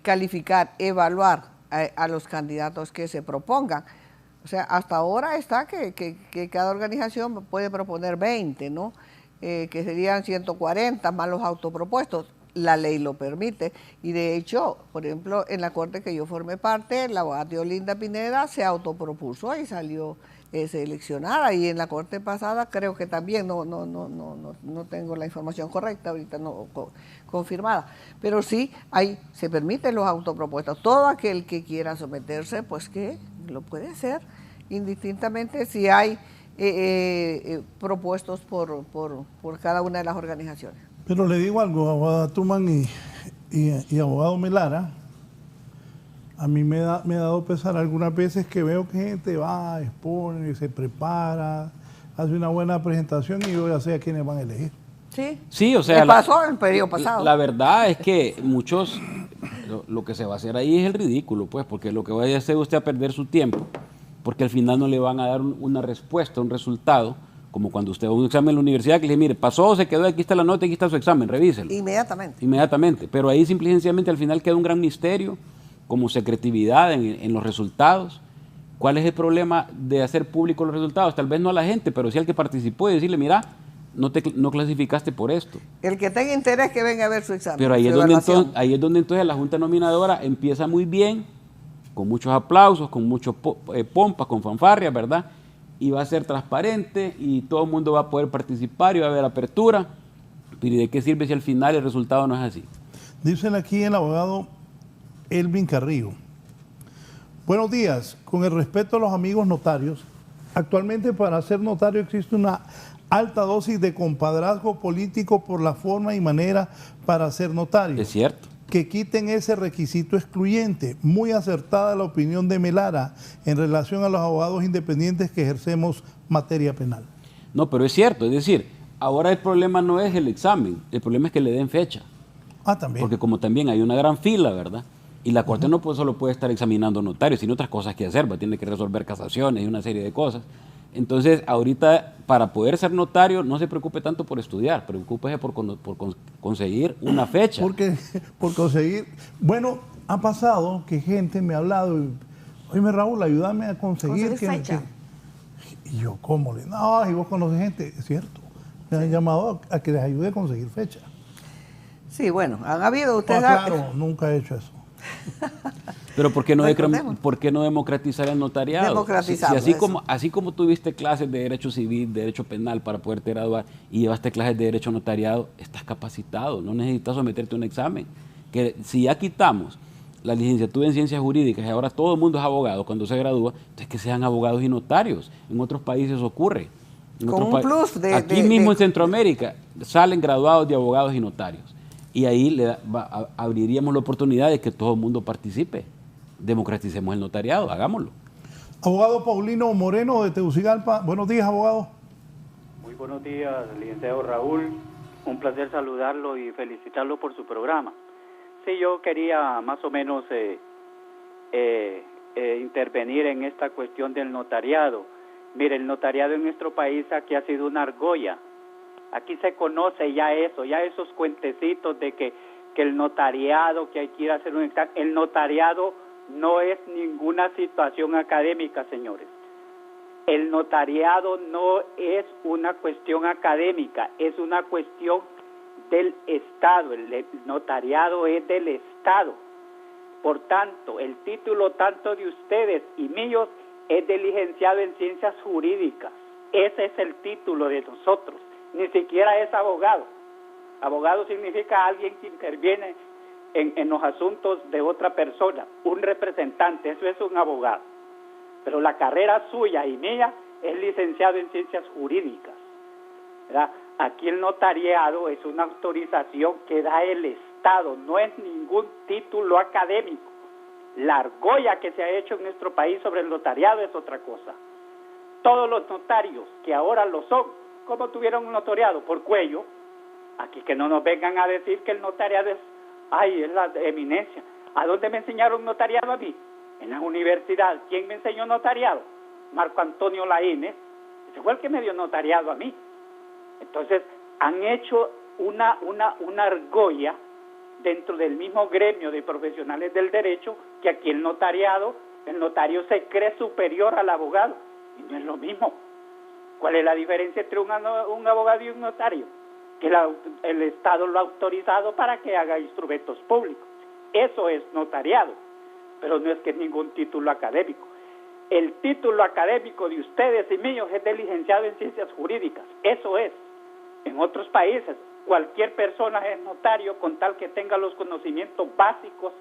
calificar, evaluar a los candidatos que se propongan. O sea, hasta ahora está que cada organización puede proponer 20, ¿no? Que serían 140 más los autopropuestos. La ley lo permite y de hecho, por ejemplo, en la corte que yo formé parte, la abogada Olinda Pineda se autopropuso y salió seleccionada, y en la corte pasada creo que también, no tengo la información correcta ahorita, no confirmada, pero sí se permiten los autopropuestos. Todo aquel que quiera someterse, pues que lo puede hacer, indistintamente si hay propuestos por cada una de las organizaciones. Pero le digo algo, abogada Tuman y abogado Melara, a mí me ha dado pesar algunas veces que veo que gente va, expone, se prepara, hace una buena presentación y yo ya sé a quiénes van a elegir. Sí, o sea, pasó en el periodo pasado. La verdad es que muchos, lo que se va a hacer ahí es el ridículo, pues, porque lo que va a hacer usted a perder su tiempo, porque al final no le van a dar una respuesta, un resultado, como cuando usted va a un examen en la universidad que le dice, mire, pasó, se quedó, aquí está la nota, aquí está su examen, revíselo. Inmediatamente, pero ahí simple y sencillamente al final queda un gran misterio, como secretividad en los resultados, ¿Cuál es el problema de hacer público los resultados? Tal vez no a la gente, pero sí al que participó y decirle, mira, no clasificaste por esto. El que tenga interés que venga a ver su examen. Pero ahí es donde entonces la Junta Nominadora empieza muy bien, con muchos aplausos, con muchos pompas, con fanfarrias, ¿verdad? Y va a ser transparente y todo el mundo va a poder participar y va a haber apertura. Pero ¿y de qué sirve si al final el resultado no es así? Dicen aquí el abogado Elvin Carrillo. Buenos días. Con el respeto a los amigos notarios, actualmente para ser notario existe una alta dosis de compadrazgo político por la forma y manera para ser notario. Es cierto. Que quiten ese requisito excluyente. Muy acertada la opinión de Melara en relación a los abogados independientes que ejercemos materia penal. No, pero es cierto. Es decir, ahora el problema no es el examen, el problema es que le den fecha. Ah, también. Porque como también hay una gran fila, ¿verdad? Y la Corte no solo puede estar examinando notarios, sino otras cosas que hacer, ¿va? Tiene que resolver casaciones y una serie de cosas. Entonces, ahorita, para poder ser notario, no se preocupe tanto por estudiar, preocúpese por conseguir una fecha. Por conseguir... Bueno, ha pasado que gente me ha hablado, oye, Raúl, ayúdame a conseguir fecha. Y yo, ¿cómo? No, y vos conoces gente, es cierto. Me han llamado a que les ayude a conseguir fecha. Sí, bueno, han habido ustedes... Claro, nunca he hecho eso. Pero ¿por qué no democratizar el notariado? Democratizarlo, así como tuviste clases de derecho civil, de derecho penal para poderte graduar y llevaste clases de derecho notariado, estás capacitado, no necesitas someterte a un examen. Que si ya quitamos la licenciatura en ciencias jurídicas y ahora todo el mundo es abogado cuando se gradúa, entonces que sean abogados y notarios. En otros países ocurre. Con un plus aquí mismo en Centroamérica salen graduados de abogados y notarios. Y ahí abriríamos la oportunidad de que todo el mundo participe. Democraticemos el notariado, hagámoslo. Abogado Paulino Moreno de Tegucigalpa. Buenos días, abogado. Muy buenos días, licenciado Raúl. Un placer saludarlo y felicitarlo por su programa. Sí, yo quería más o menos intervenir en esta cuestión del notariado. Mire, el notariado en nuestro país aquí ha sido una argolla. Aquí se conoce ya eso, ya esos cuentecitos de que el notariado, que hay que ir a hacer un examen. El notariado no es ninguna situación académica, señores. El notariado no es una cuestión académica, es una cuestión del Estado. El notariado es del Estado. Por tanto, el título tanto de ustedes y míos es de licenciado en ciencias jurídicas. Ese es el título de nosotros. Ni siquiera es abogado. Abogado significa alguien que interviene en los asuntos de otra persona, un representante, eso es un abogado. Pero la carrera suya y mía es licenciado en ciencias jurídicas, ¿verdad? Aquí el notariado es una autorización que da el Estado, no es ningún título académico. La argolla que se ha hecho en nuestro país sobre el notariado es otra cosa. Todos los notarios que ahora lo son, ¿cómo tuvieron un notariado? Por cuello. Aquí que no nos vengan a decir que el notariado es la eminencia. ¿A dónde me enseñaron notariado a mí? En la universidad. ¿Quién me enseñó notariado? Marco Antonio Laínez. Ese fue el que me dio notariado a mí. Entonces, han hecho una argolla dentro del mismo gremio de profesionales del derecho, que aquí el notario se cree superior al abogado. Y no es lo mismo. ¿Cuál es la diferencia entre un abogado y un notario? Que el Estado lo ha autorizado para que haga instrumentos públicos. Eso es notariado, pero no es que es ningún título académico. El título académico de ustedes y míos es de licenciado en ciencias jurídicas. Eso es. En otros países, cualquier persona es notario con tal que tenga los conocimientos básicos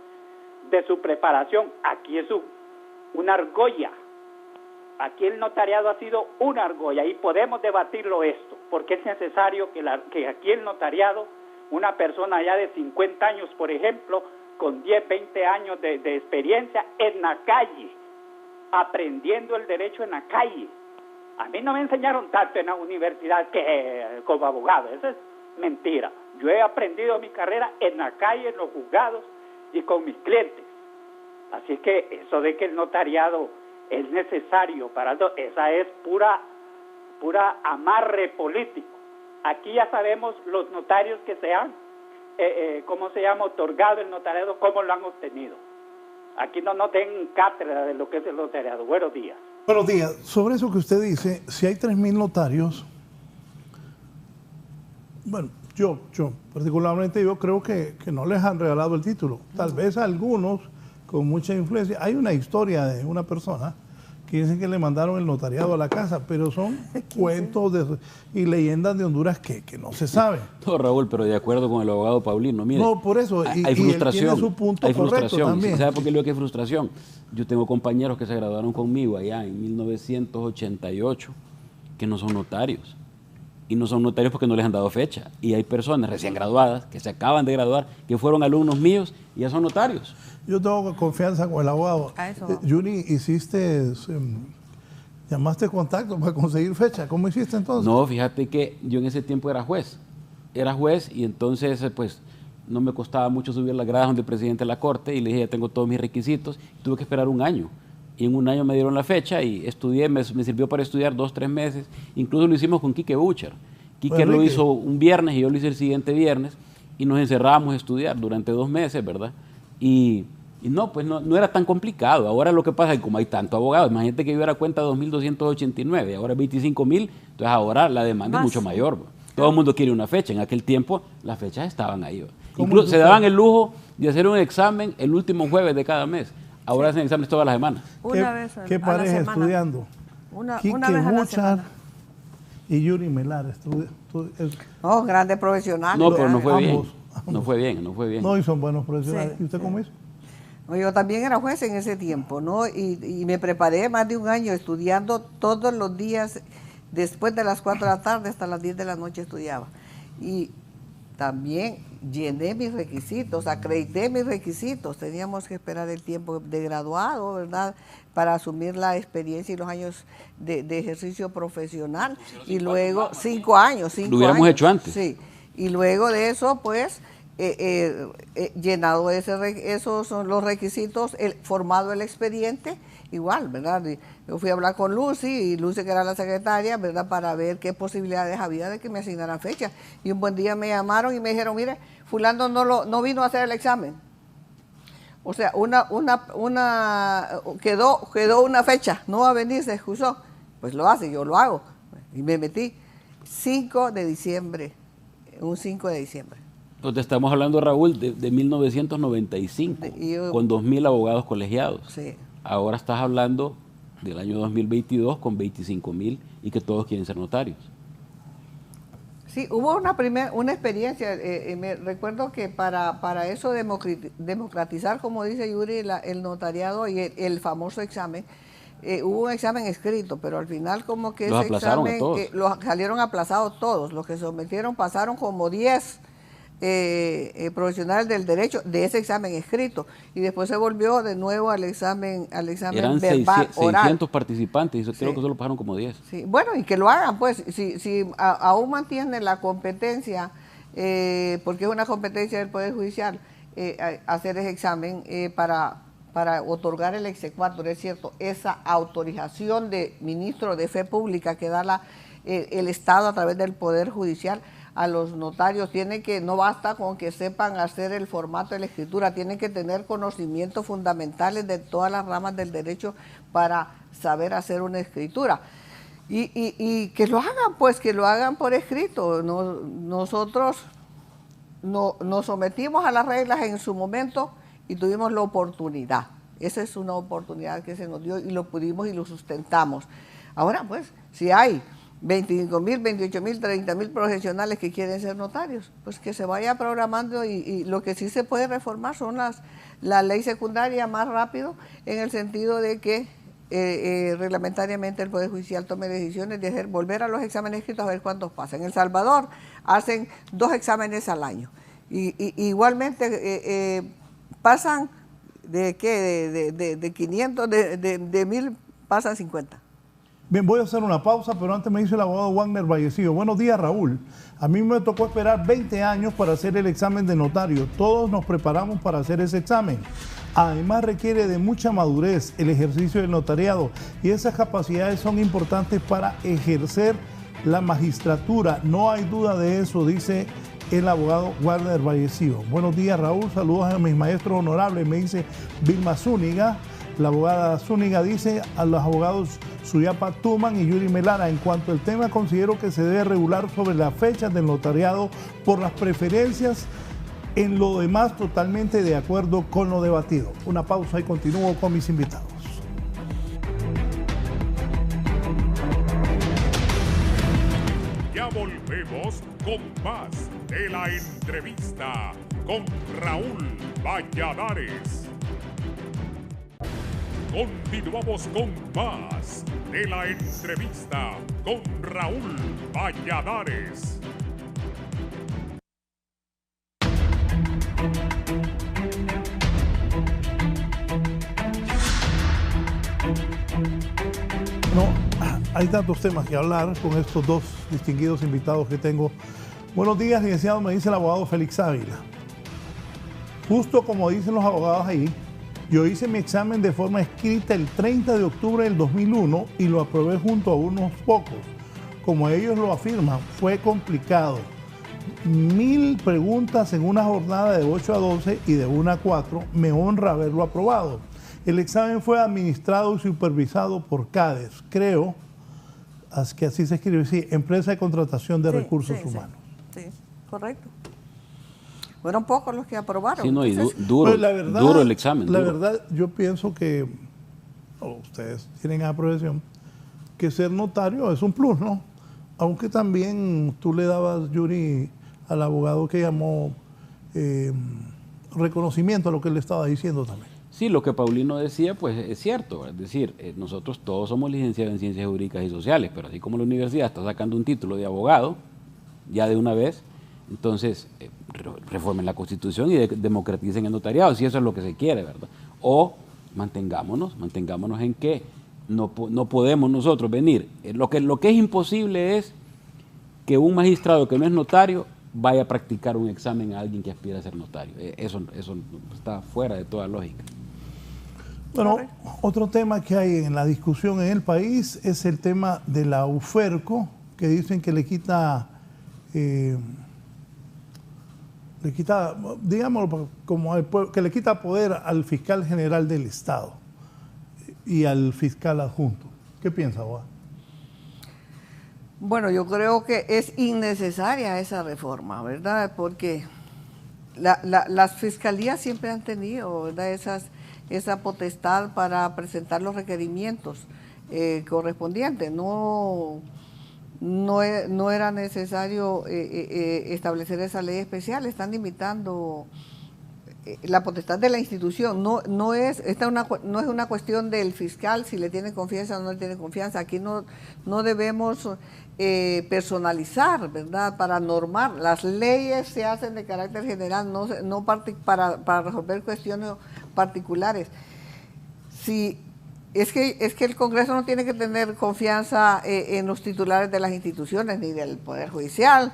de su preparación. Aquí es una argolla. Aquí el notariado ha sido una argolla y podemos debatirlo esto, porque es necesario que aquí el notariado, una persona ya de 50 años, por ejemplo, con 10, 20 años de experiencia en la calle, aprendiendo el derecho en la calle. A mí no me enseñaron tanto en la universidad que como abogado, eso es mentira. Yo he aprendido mi carrera en la calle, en los juzgados y con mis clientes. Así que eso de que el notariado es necesario esa es pura amarre político. Aquí ya sabemos los notarios que se han, otorgado el notariado, cómo lo han obtenido. Aquí no nos den cátedra de lo que es el notariado. Buenos días. Buenos días. Sobre eso que usted dice, si hay 3.000 notarios, bueno, yo particularmente yo creo que no les han regalado el título. Tal vez a algunos con mucha influencia. Hay una historia de una persona que dicen que le mandaron el notariado a la casa, pero son cuentos y leyendas de Honduras que no se sabe. No, Raúl, pero de acuerdo con el abogado Paulino, mire, No, por eso, hay y él frustración, tiene su punto hay correcto frustración. también. ¿Sabe por qué le digo que hay frustración? Yo tengo compañeros que se graduaron conmigo allá en 1988 que no son notarios. Y no son notarios porque no les han dado fecha. Y hay personas recién graduadas que se acaban de graduar, que fueron alumnos míos y ya son notarios. Yo tengo confianza con el abogado. Yuri, llamaste contacto para conseguir fecha. ¿Cómo hiciste entonces? No, fíjate que yo en ese tiempo era juez. Era juez y entonces pues no me costaba mucho subir las gradas donde el presidente de la corte y le dije, ya tengo todos mis requisitos. Tuve que esperar un año. Y en un año me dieron la fecha y estudié, me sirvió para estudiar 2 o 3 meses. Incluso lo hicimos con Quique Bucher. Quique lo hizo un viernes y yo lo hice el siguiente viernes y nos encerrábamos a estudiar durante 2 meses, ¿verdad? Y no, pues no era tan complicado. Ahora lo que pasa es que como hay tanto abogado, imagínate que yo era cuenta 2.289 y ahora 25.000, entonces ahora la demanda es mucho mayor. Todo el mundo quiere una fecha. En aquel tiempo las fechas estaban ahí. Incluso se daban el lujo de hacer un examen el último jueves de cada mes. Ahora hacen exámenes todas las semanas. ¿Qué pareja estudiando? Quique Bucher y Yuri Melar. Oh, grandes profesionales. No, pero no fue bien. Ambos. No fue bien. No, y son buenos profesionales. Sí, ¿Y usted cómo hizo? Yo también era juez en ese tiempo, ¿no? Y me preparé más de un año estudiando todos los días, después de las 4 de la tarde hasta las 10 de la noche estudiaba. Y también llené mis requisitos, acredité mis requisitos. Teníamos que esperar el tiempo de graduado, ¿verdad?, para asumir la experiencia y los años de ejercicio profesional. Y luego 5 años. Lo hubiéramos hecho antes. Sí. Y luego de eso, pues, llenado esos son los requisitos, formado el expediente, igual, ¿verdad? Yo fui a hablar con Lucy, y Lucy, que era la secretaria, ¿verdad?, para ver qué posibilidades había de que me asignaran fecha. Y un buen día me llamaron y me dijeron, mire, fulano no vino a hacer el examen. O sea, quedó una fecha, no va a venir, se excusó. Pues lo hace, yo lo hago. Y me metí 5 de diciembre, un 5 de diciembre. Entonces estamos hablando, Raúl, de 1995, con 2.000 abogados colegiados. Sí. Ahora estás hablando del año 2022 con 25.000 y que todos quieren ser notarios. Sí, hubo una experiencia, me recuerdo que para eso democratizar, como dice Yuri, el notariado y el famoso examen, hubo un examen escrito, pero al final como que los ese aplazaron examen, a todos. Salieron aplazados todos, los que se sometieron pasaron como 10 profesionales del derecho de ese examen escrito, y después se volvió de nuevo al examen Eran verbal, 600 participantes, y creo que solo pasaron como 10. Sí. Bueno, y que lo hagan, pues, si aún mantienen la competencia, porque es una competencia del Poder Judicial, hacer ese examen para otorgar el exequatur, es cierto, esa autorización de ministro de Fe Pública que da el Estado a través del Poder Judicial a los notarios. No basta con que sepan hacer el formato de la escritura, tienen que tener conocimientos fundamentales de todas las ramas del derecho para saber hacer una escritura. Y que lo hagan, pues, que lo hagan por escrito. Nosotros nos sometimos a las reglas en su momento y tuvimos la oportunidad. Esa es una oportunidad que se nos dio y lo pudimos y lo sustentamos. Ahora, pues, si hay 25.000, 28.000, 30.000 profesionales que quieren ser notarios, pues que se vaya programando, y lo que sí se puede reformar son la ley secundaria más rápido, en el sentido de que reglamentariamente el Poder Judicial tome decisiones de volver a los exámenes escritos a ver cuántos pasan. En El Salvador hacen 2 exámenes al año, y igualmente pasan de 500, de 1.000 pasan 50. Bien, voy a hacer una pausa, pero antes me dice el abogado Wagner Vallecillo. Buenos días, Raúl. A mí me tocó esperar 20 años para hacer el examen de notario. Todos nos preparamos para hacer ese examen. Además, requiere de mucha madurez el ejercicio del notariado, y esas capacidades son importantes para ejercer la magistratura. No hay duda de eso, dice el abogado Warner Vallecillo. Buenos días, Raúl. Saludos a mis maestros honorables, me dice Vilma Zúñiga. La abogada Zúñiga dice a los abogados Suyapa Tuman y Yuri Melara: en cuanto al tema, considero que se debe regular sobre las fechas del notariado por las preferencias. En lo demás, totalmente de acuerdo con lo debatido. Una pausa y continúo con mis invitados. Ya volvemos con más de la entrevista con Raúl Valladares. Continuamos con más de la entrevista con Raúl Valladares. No, hay tantos temas que hablar con estos dos distinguidos invitados que tengo. Buenos días, licenciado, me dice el abogado Félix Ávila. Justo como dicen los abogados ahí, yo hice mi examen de forma escrita el 30 de octubre del 2001 y lo aprobé junto a unos pocos. Como ellos lo afirman, fue complicado. 1000 preguntas en una jornada de 8 a 12 y de 1 a 4. Me honra haberlo aprobado. El examen fue administrado y supervisado por CADES, creo, que así se escribe, sí, Empresa de Contratación de Recursos Humanos. Sí, correcto. Fueron pocos los que aprobaron. Sí, no, y Pues duro el examen. La duro. verdad, yo pienso que ustedes tienen aprobación, que ser notario es un plus, ¿no? Aunque también tú le dabas, Yuri, al abogado que llamó reconocimiento a lo que él estaba diciendo también. Sí, lo que Paulino decía, pues es cierto. Es decir, nosotros todos somos licenciados en Ciencias Jurídicas y Sociales, pero así como la universidad está sacando un título de abogado, ya de una vez, entonces reformen la Constitución y democraticen el notariado, si eso es lo que se quiere, ¿verdad? O mantengámonos en que no podemos nosotros venir. Lo que es imposible es que un magistrado que no es notario vaya a practicar un examen a alguien que aspira a ser notario. Eso está fuera de toda lógica. Bueno, otro tema que hay en la discusión en el país es el tema de la UFERCO, que dicen que le quita, digámoslo como que le quita poder al fiscal general del Estado y al fiscal adjunto. ¿Qué piensa, abogado? Bueno, yo creo que es innecesaria esa reforma, ¿verdad? Porque las fiscalías siempre han tenido, ¿verdad?, esa potestad para presentar los requerimientos correspondientes. No era necesario establecer esa ley especial. Están limitando la potestad de la institución. No es una cuestión del fiscal si le tiene confianza o no le tiene confianza. Aquí no debemos personalizar, ¿verdad?, para normar. Las leyes se hacen de carácter general, no para resolver cuestiones particulares. Si es que el Congreso no tiene que tener confianza en los titulares de las instituciones, ni del Poder Judicial,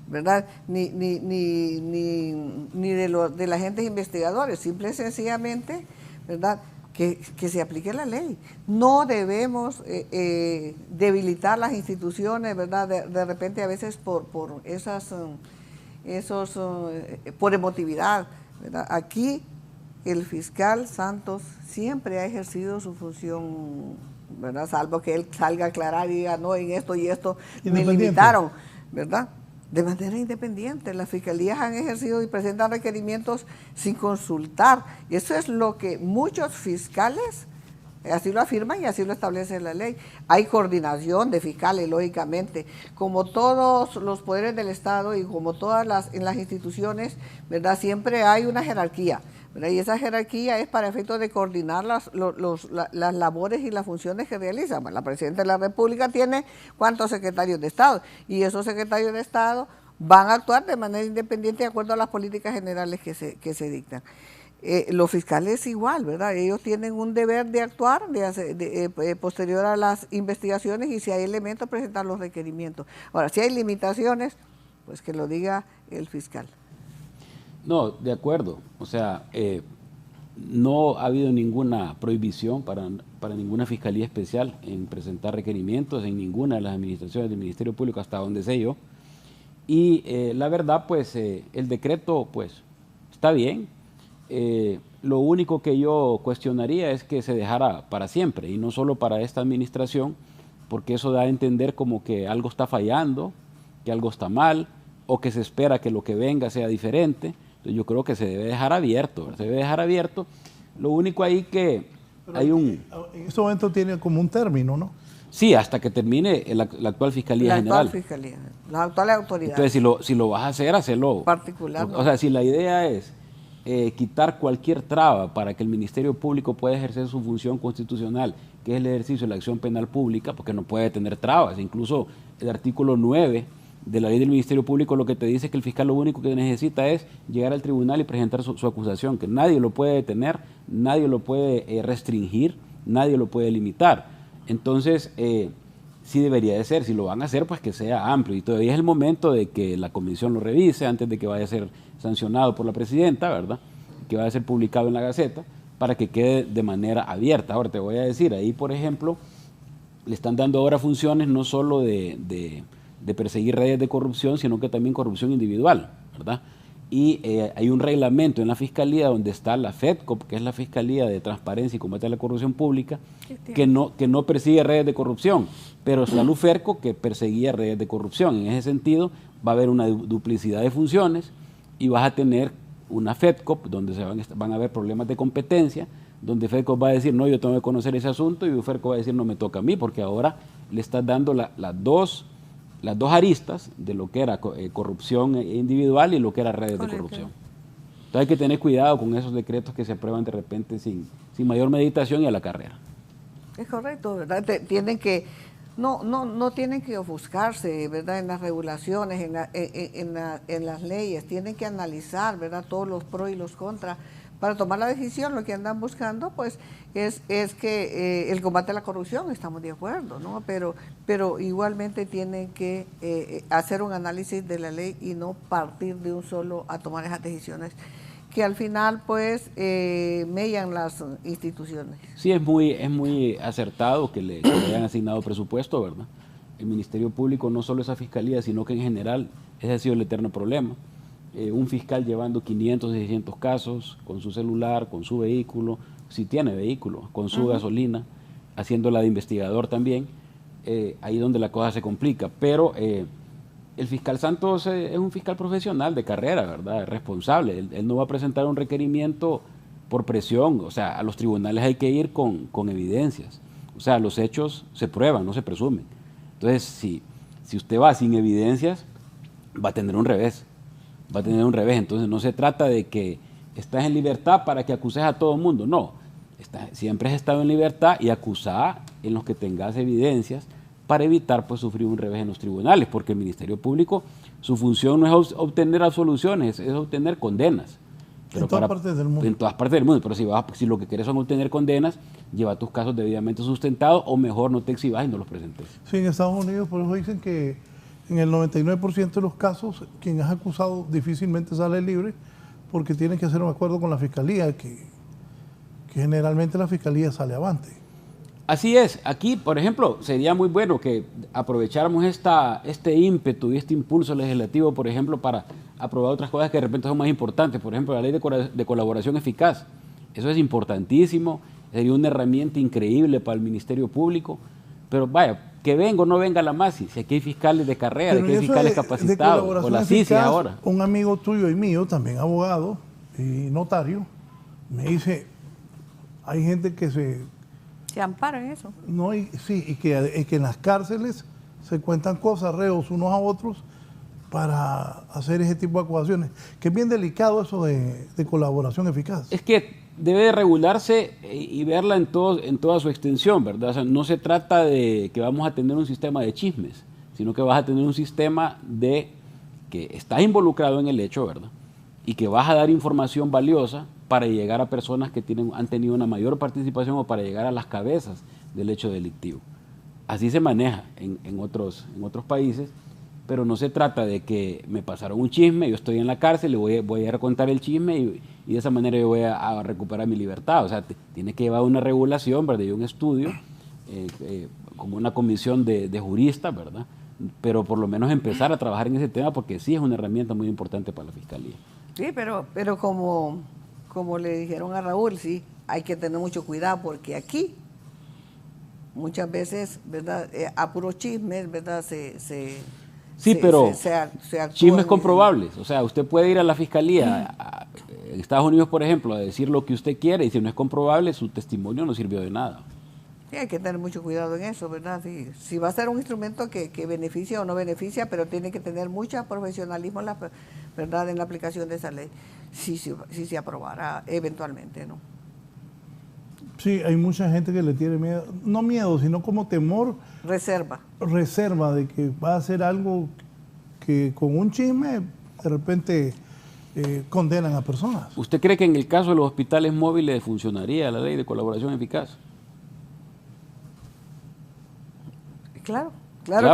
¿verdad?, ni de los agentes investigadores. Simple y sencillamente, ¿verdad?, que se aplique la ley. No debemos debilitar las instituciones, ¿verdad?, de repente a veces por por emotividad, ¿verdad? Aquí el fiscal Santos siempre ha ejercido su función, ¿verdad?, salvo que él salga a aclarar y diga, no, en esto y esto me limitaron, ¿verdad?, de manera independiente. Las fiscalías han ejercido y presentan requerimientos sin consultar. Y eso es lo que muchos fiscales así lo afirman y así lo establece la ley. Hay coordinación de fiscales, lógicamente, como todos los poderes del Estado y como todas en las instituciones, ¿verdad?, siempre hay una jerarquía, ¿verdad? Y esa jerarquía es para efectos de coordinar las labores y las funciones que realiza. Bueno, la Presidenta de la República tiene ¿cuántos secretarios de Estado? Y esos secretarios de Estado van a actuar de manera independiente de acuerdo a las políticas generales que se dictan. Los fiscales igual, ¿verdad? Ellos tienen un deber de actuar posterior a las investigaciones y si hay elementos presentar los requerimientos. Ahora, si hay limitaciones, pues que lo diga el fiscal. No, de acuerdo. O sea, no ha habido ninguna prohibición para ninguna fiscalía especial en presentar requerimientos en ninguna de las administraciones del Ministerio Público hasta donde sé yo. Y la verdad, pues el decreto pues está bien. Lo único que yo cuestionaría es que se dejara para siempre y no solo para esta administración, porque eso da a entender como que algo está fallando, que algo está mal, o que se espera que lo que venga sea diferente. Entonces yo creo que se debe dejar abierto, ¿verdad? Se debe dejar abierto. Lo único ahí que Pero hay un... En este momento tiene como un término, ¿no? Sí, hasta que termine la actual Fiscalía La General. actual fiscalía, las actuales autoridades. Entonces, si lo vas a hacer, hacelo. Particular, ¿no? O sea, si la idea es quitar cualquier traba para que el Ministerio Público pueda ejercer su función constitucional, que es el ejercicio de la acción penal pública, porque no puede tener trabas. Incluso el artículo 9 de la ley del Ministerio Público lo que te dice es que el fiscal lo único que necesita es llegar al tribunal y presentar su acusación, que nadie lo puede detener, nadie lo puede restringir, nadie lo puede limitar. Entonces, sí debería de ser, si lo van a hacer, pues que sea amplio. Y todavía es el momento de que la comisión lo revise antes de que vaya a ser sancionado por la presidenta, ¿verdad? Que vaya a ser publicado en la Gaceta, para que quede de manera abierta. Ahora te voy a decir, ahí por ejemplo, le están dando ahora funciones no solo de perseguir redes de corrupción, sino que también corrupción individual, ¿verdad? Y hay un reglamento en la Fiscalía donde está la FEDCOP, que es la Fiscalía de Transparencia y Combate a la Corrupción Pública, que no persigue redes de corrupción, pero está la UFERCO, que perseguía redes de corrupción. En ese sentido, va a haber una duplicidad de funciones y vas a tener una FEDCOP donde van a haber problemas de competencia, donde FEDCOP va a decir, no, yo tengo que conocer ese asunto, y UFERCO va a decir, no me toca a mí, porque ahora le estás dando las dos aristas de lo que era corrupción individual y lo que era redes de corrupción. Entonces hay que tener cuidado con esos decretos que se aprueban de repente sin mayor meditación y a la carrera. Es correcto, ¿verdad? Tienen que, no tienen que ofuscarse, ¿verdad? En las regulaciones, en las leyes, tienen que analizar, ¿verdad? Todos los pros y los contras para tomar la decisión. Lo que andan buscando, pues, es que el combate a la corrupción, estamos de acuerdo, ¿no? Pero igualmente tienen que hacer un análisis de la ley y no partir de un solo a tomar esas decisiones que al final, pues, mellan las instituciones. Sí, es muy acertado que le hayan asignado presupuesto, ¿verdad? El Ministerio Público, no solo esa fiscalía, sino que en general ese ha sido el eterno problema. Un fiscal llevando 500, 600 casos con su celular, con su vehículo, si tiene vehículo, con su gasolina, haciéndola de investigador también, ahí donde la cosa se complica. Pero el fiscal Santos es un fiscal profesional de carrera, ¿verdad? Es responsable. Él no va a presentar un requerimiento por presión. O sea, a los tribunales hay que ir con evidencias. O sea, los hechos se prueban, no se presumen. Entonces, si usted va sin evidencias, va a tener un revés. Va a tener un revés. Entonces, no se trata de que estás en libertad para que acuses a todo el mundo. No. Siempre has estado en libertad y acusá en los que tengas evidencias para evitar pues sufrir un revés en los tribunales, porque el Ministerio Público, su función no es obtener absoluciones, es obtener condenas. Pero en todas partes del mundo. En todas partes del mundo, pero si lo que quieres son obtener condenas, lleva tus casos debidamente sustentados, o mejor no te exhibas y no los presentes. Sí, en Estados Unidos por eso dicen que en el 99% de los casos quien es acusado difícilmente sale libre, porque tiene que hacer un acuerdo con la Fiscalía, que generalmente la Fiscalía sale avante. Así es. Aquí, por ejemplo, sería muy bueno que aprovecháramos este ímpetu y este impulso legislativo, por ejemplo, para aprobar otras cosas que de repente son más importantes. Por ejemplo, la ley de colaboración eficaz. Eso es importantísimo, sería una herramienta increíble para el Ministerio Público. Pero vaya, que venga o no venga la MASI, si aquí hay fiscales de carrera, Pero que hay fiscales capacitados, o la CICI ahora. Un amigo tuyo y mío, también abogado y notario, me dice, hay gente que Se ampara en eso. No, y que en las cárceles se cuentan cosas, reos unos a otros, para hacer ese tipo de acusaciones. Que es bien delicado eso de colaboración eficaz. Es que debe de regularse y verla en toda su extensión, ¿verdad? O sea, no se trata de que vamos a tener un sistema de chismes, sino que vas a tener un sistema de que estás involucrado en el hecho, ¿verdad? Y que vas a dar información valiosa para llegar a personas que han tenido una mayor participación o para llegar a las cabezas del hecho delictivo. Así se maneja en otros países, pero no se trata de que me pasaron un chisme, yo estoy en la cárcel y voy a contar el chisme y de esa manera yo voy a recuperar mi libertad. O sea, tiene que llevar una regulación, ¿verdad? Y un estudio, como una comisión de juristas, ¿verdad? pero por lo menos empezar a trabajar en ese tema porque sí es una herramienta muy importante para la Fiscalía. Sí, pero como le dijeron a Raúl, sí, hay que tener mucho cuidado porque aquí muchas veces, ¿verdad? A puros chismes, ¿verdad? Pero se actúa chismes en- comprobables. O sea, usted puede ir a la Fiscalía en Estados Unidos, por ejemplo, a decir lo que usted quiere y si no es comprobable, su testimonio no sirvió de nada. Sí, hay que tener mucho cuidado en eso, ¿verdad? Sí, si va a ser un instrumento que beneficia o no beneficia, pero tiene que tener mucho profesionalismo, ¿verdad? En la aplicación de esa ley, si se aprobara eventualmente, ¿no? Sí, hay mucha gente que le tiene miedo, no miedo, sino como temor, Reserva. reserva de que va a hacer algo que con un chisme de repente condenan a personas. ¿Usted cree que en el caso de los hospitales móviles funcionaría la ley de colaboración eficaz? Claro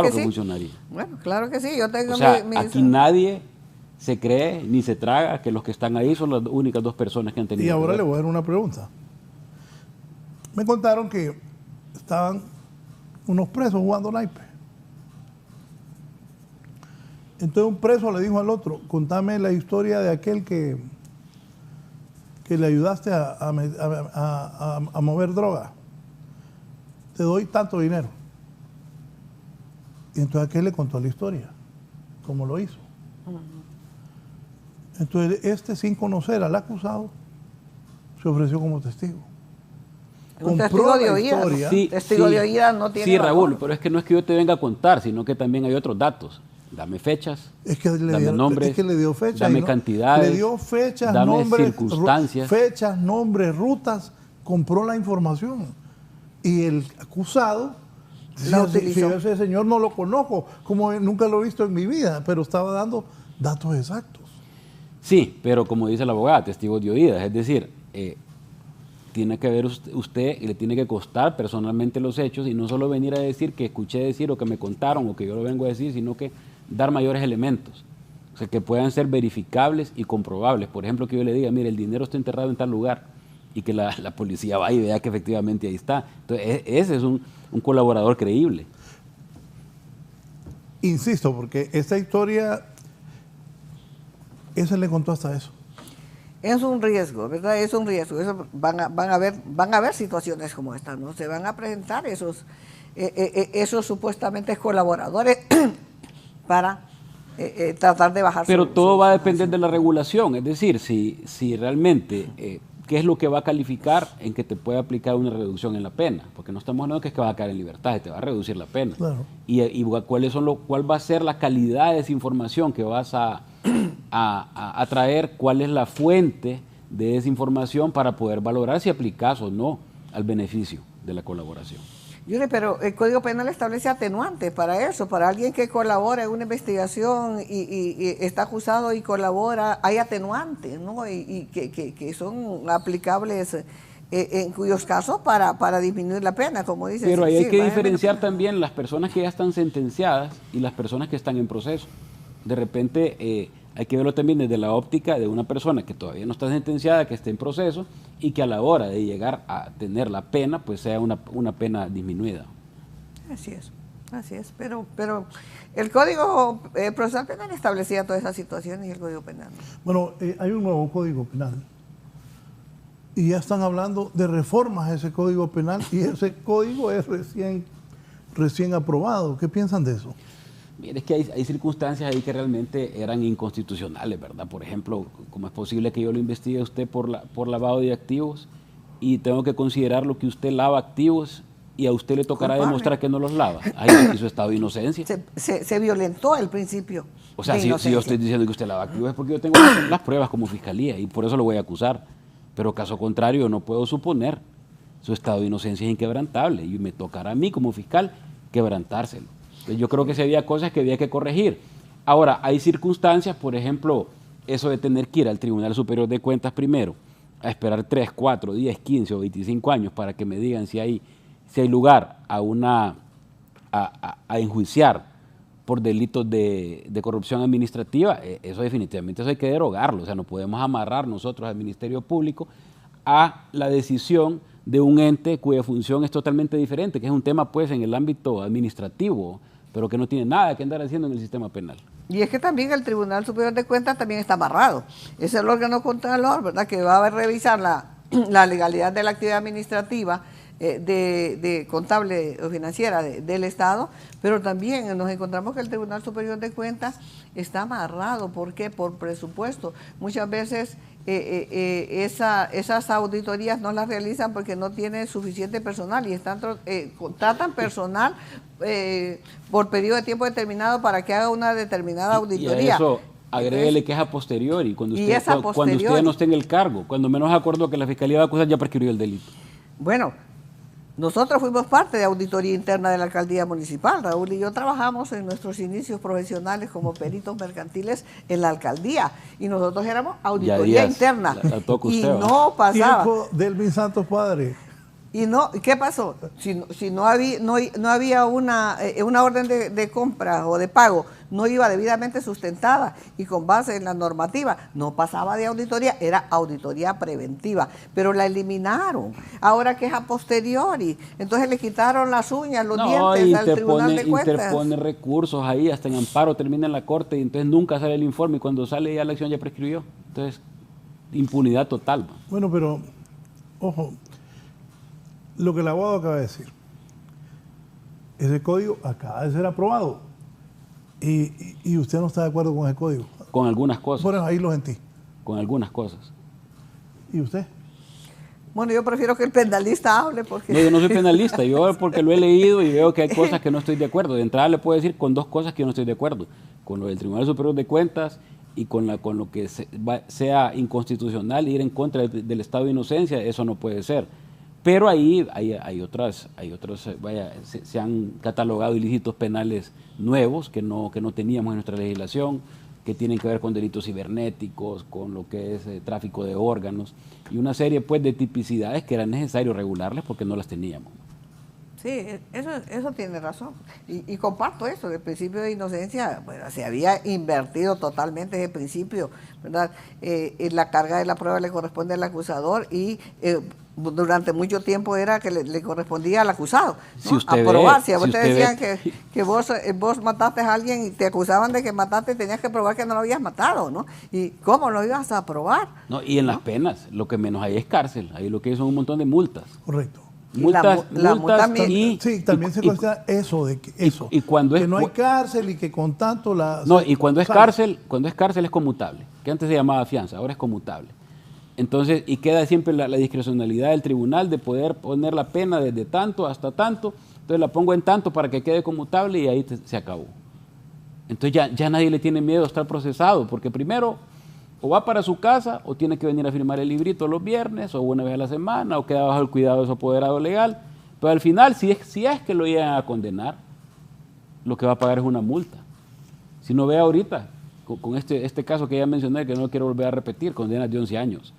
que sí. funcionaría. Bueno, claro que sí. Yo tengo O sea, mis- aquí nadie se cree ni se traga que los que están ahí son las únicas dos personas que han tenido. Y ahora que le ver. voy a dar una pregunta. Me contaron que estaban unos presos jugando naipe. Entonces un preso le dijo al otro, contame la historia de aquel que le ayudaste a mover droga. Te doy tanto dinero. Y entonces aquel le contó la historia, cómo lo hizo. Entonces sin conocer al acusado, se ofreció como testigo. Un testigo Compró de la oídas. historia. Testigo de oídas no tiene Sí, valor. Raúl, pero es que no es que yo te venga a contar, sino que también hay otros datos. Dame fechas, Es que le dame dio, nombres, es que le dio fechas. dame y no- cantidades, Le dio fechas, dame nombres, circunstancias. fechas, nombres, rutas, compró la información. Y el acusado La decía, utilizó. "Si ese señor no lo conozco, como nunca lo he visto en mi vida", pero estaba dando datos exactos. Sí, pero como dice la abogada, testigos de oídas, es decir, tiene que ver usted y le tiene que costar personalmente los hechos y no solo venir a decir que escuché decir o que me contaron o que yo lo vengo a decir, sino que dar mayores elementos, o sea, que puedan ser verificables y comprobables. Por ejemplo, que yo le diga, mire, el dinero está enterrado en tal lugar y que la policía vaya y vea que efectivamente ahí está. Entonces, ese es un colaborador creíble. Insisto, porque esta historia, ese le contó hasta eso. Es un riesgo, ¿verdad? Es un riesgo. Eso van a haber situaciones como esta, ¿no? Se van a presentar esos supuestamente colaboradores para tratar de bajar. Pero todo va a depender de la regulación, es decir, si realmente, ¿qué es lo que va a calificar en que te puede aplicar una reducción en la pena? Porque no estamos hablando que es que va a caer en libertad, te va a reducir la pena. Claro. Y cuál va a ser la calidad de esa información que vas a traer, cuál es la fuente de esa información para poder valorar si aplicas o no al beneficio de la colaboración. Yuri, pero el Código Penal establece atenuantes para eso, para alguien que colabora en una investigación y está acusado y colabora, hay atenuantes, ¿no? Y que son aplicables en cuyos casos para disminuir la pena, como dice. Pero ahí hay que va a diferenciar también las personas que ya están sentenciadas y las personas que están en proceso. De repente hay que verlo también desde la óptica de una persona que todavía no está sentenciada, que esté en proceso y que a la hora de llegar a tener la pena, pues sea una pena disminuida. Así es, pero el Código Procesal Penal establecía todas esas situaciones y el Código Penal. Bueno, hay un nuevo Código Penal y ya están hablando de reformas a ese Código Penal y ese código es recién aprobado. ¿Qué piensan de eso? Mire, es que hay circunstancias ahí que realmente eran inconstitucionales, ¿verdad? Por ejemplo, ¿cómo es posible que yo lo investigue a usted por lavado de activos y tengo que considerar lo que usted lava activos y a usted le tocará Culpable. demostrar que no los lava? Ahí su estado de inocencia. Se violentó el principio. O sea, de si yo inocencia. estoy diciendo que usted lava activos es porque yo tengo las pruebas como fiscalía y por eso lo voy a acusar. Pero caso contrario, no puedo suponer. Su estado de inocencia es inquebrantable y me tocará a mí como fiscal quebrantárselo. Entonces, yo creo que sí había cosas que había que corregir. Ahora, hay circunstancias, por ejemplo, eso de tener que ir al Tribunal Superior de Cuentas primero, a esperar 3, 4, 10, 15 o 25 años para que me digan si hay lugar a enjuiciar por delitos de corrupción administrativa, eso definitivamente eso hay que derogarlo. O sea, no podemos amarrar nosotros al Ministerio Público a la decisión de un ente cuya función es totalmente diferente, que es un tema pues en el ámbito administrativo, pero que no tiene nada que andar haciendo en el sistema penal. Y es que también el Tribunal Superior de Cuentas también está amarrado. Es el órgano contralor, ¿verdad?, que va a revisar la legalidad de la actividad administrativa de contable o financiera del Estado, pero también nos encontramos que el Tribunal Superior de Cuentas está amarrado. ¿Por qué? Por presupuesto. Muchas veces esas auditorías no las realizan porque no tienen suficiente personal y contratan personal por periodo de tiempo determinado para que haga una determinada auditoría. Y a eso agréguele que es a posteriori, cuando usted no esté en el cargo, cuando menos acuerdo que la Fiscalía va a acusar, ya prescribió el delito. Bueno, nosotros fuimos parte de auditoría interna de la alcaldía municipal. Raúl y yo trabajamos en nuestros inicios profesionales como peritos mercantiles en la alcaldía y nosotros éramos auditoría interna. Y no pasaba. Tiempo del Mis Santos Padre. Y no, ¿qué pasó? Si no había una orden de compra o de pago, no iba debidamente sustentada y con base en la normativa, no pasaba de auditoría, era auditoría preventiva, pero la eliminaron. Ahora que es a posteriori, entonces le quitaron las uñas, los dientes al Tribunal de Cuentas. Interpone recursos ahí, hasta en amparo termina en la corte y entonces nunca sale el informe y cuando sale ya la acción ya prescribió. Entonces, impunidad total. Bueno, pero, ojo, lo que el abogado acaba de decir, ese código acaba de ser aprobado y usted no está de acuerdo con ese código. Con algunas cosas. Por eso ahí lo sentí. Con algunas cosas. ¿Y usted? Bueno, yo prefiero que el penalista hable porque... No, yo no soy penalista, yo porque lo he leído y veo que hay cosas que no estoy de acuerdo. De entrada le puedo decir con dos cosas que yo no estoy de acuerdo. Con lo del Tribunal Superior de Cuentas y con lo que sea inconstitucional, ir en contra del estado de inocencia, eso no puede ser. Pero ahí hay otros, se han catalogado ilícitos penales nuevos que no teníamos en nuestra legislación, que tienen que ver con delitos cibernéticos, con lo que es tráfico de órganos y una serie pues de tipicidades que era necesario regularlas porque no las teníamos. Sí, eso tiene razón. Y comparto eso, el principio de inocencia, bueno, se había invertido totalmente ese principio, ¿verdad? La carga de la prueba le corresponde al acusador y durante mucho tiempo era que le correspondía al acusado, ¿no? Si usted aprobar. ve, si a vos te decían que vos mataste a alguien y te acusaban de que mataste, tenías que probar que no lo habías matado, ¿no? ¿Y cómo lo ibas a probar? No, y en las penas, lo que menos hay es cárcel, ahí lo que hay son un montón de multas. Correcto. Multas también se cuestiona eso de que no hay cárcel y que con tanto cuando es cárcel es conmutable, que antes se llamaba fianza, ahora es conmutable. Entonces, y queda siempre la discrecionalidad del tribunal de poder poner la pena desde tanto hasta tanto, entonces la pongo en tanto para que quede conmutable y ahí se acabó. Entonces ya nadie le tiene miedo a estar procesado, porque primero o va para su casa o tiene que venir a firmar el librito los viernes o una vez a la semana o queda bajo el cuidado de su apoderado legal, pero al final si es que lo llegan a condenar, lo que va a pagar es una multa. Si no ve ahorita, con este caso que ya mencioné, que no quiero volver a repetir, condenas de 11 años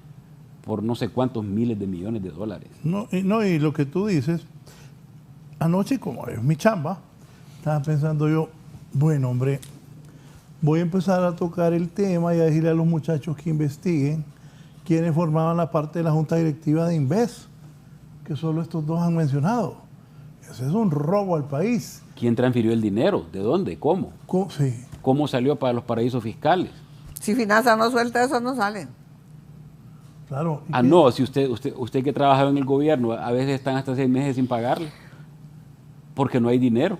por no sé cuántos miles de millones de dólares. Y lo que tú dices, anoche como es mi chamba, estaba pensando yo, bueno hombre, voy a empezar a tocar el tema y a decirle a los muchachos que investiguen quiénes formaban la parte de la Junta Directiva de Inves, que solo estos dos han mencionado. Ese es un robo al país. ¿Quién transfirió el dinero? ¿De dónde? ¿Cómo? Sí. ¿Cómo salió para los paraísos fiscales? Si Finanzas no suelta eso, no salen. Claro. No, si usted que trabajaba en el gobierno, a veces están hasta 6 meses sin pagarle, porque no hay dinero.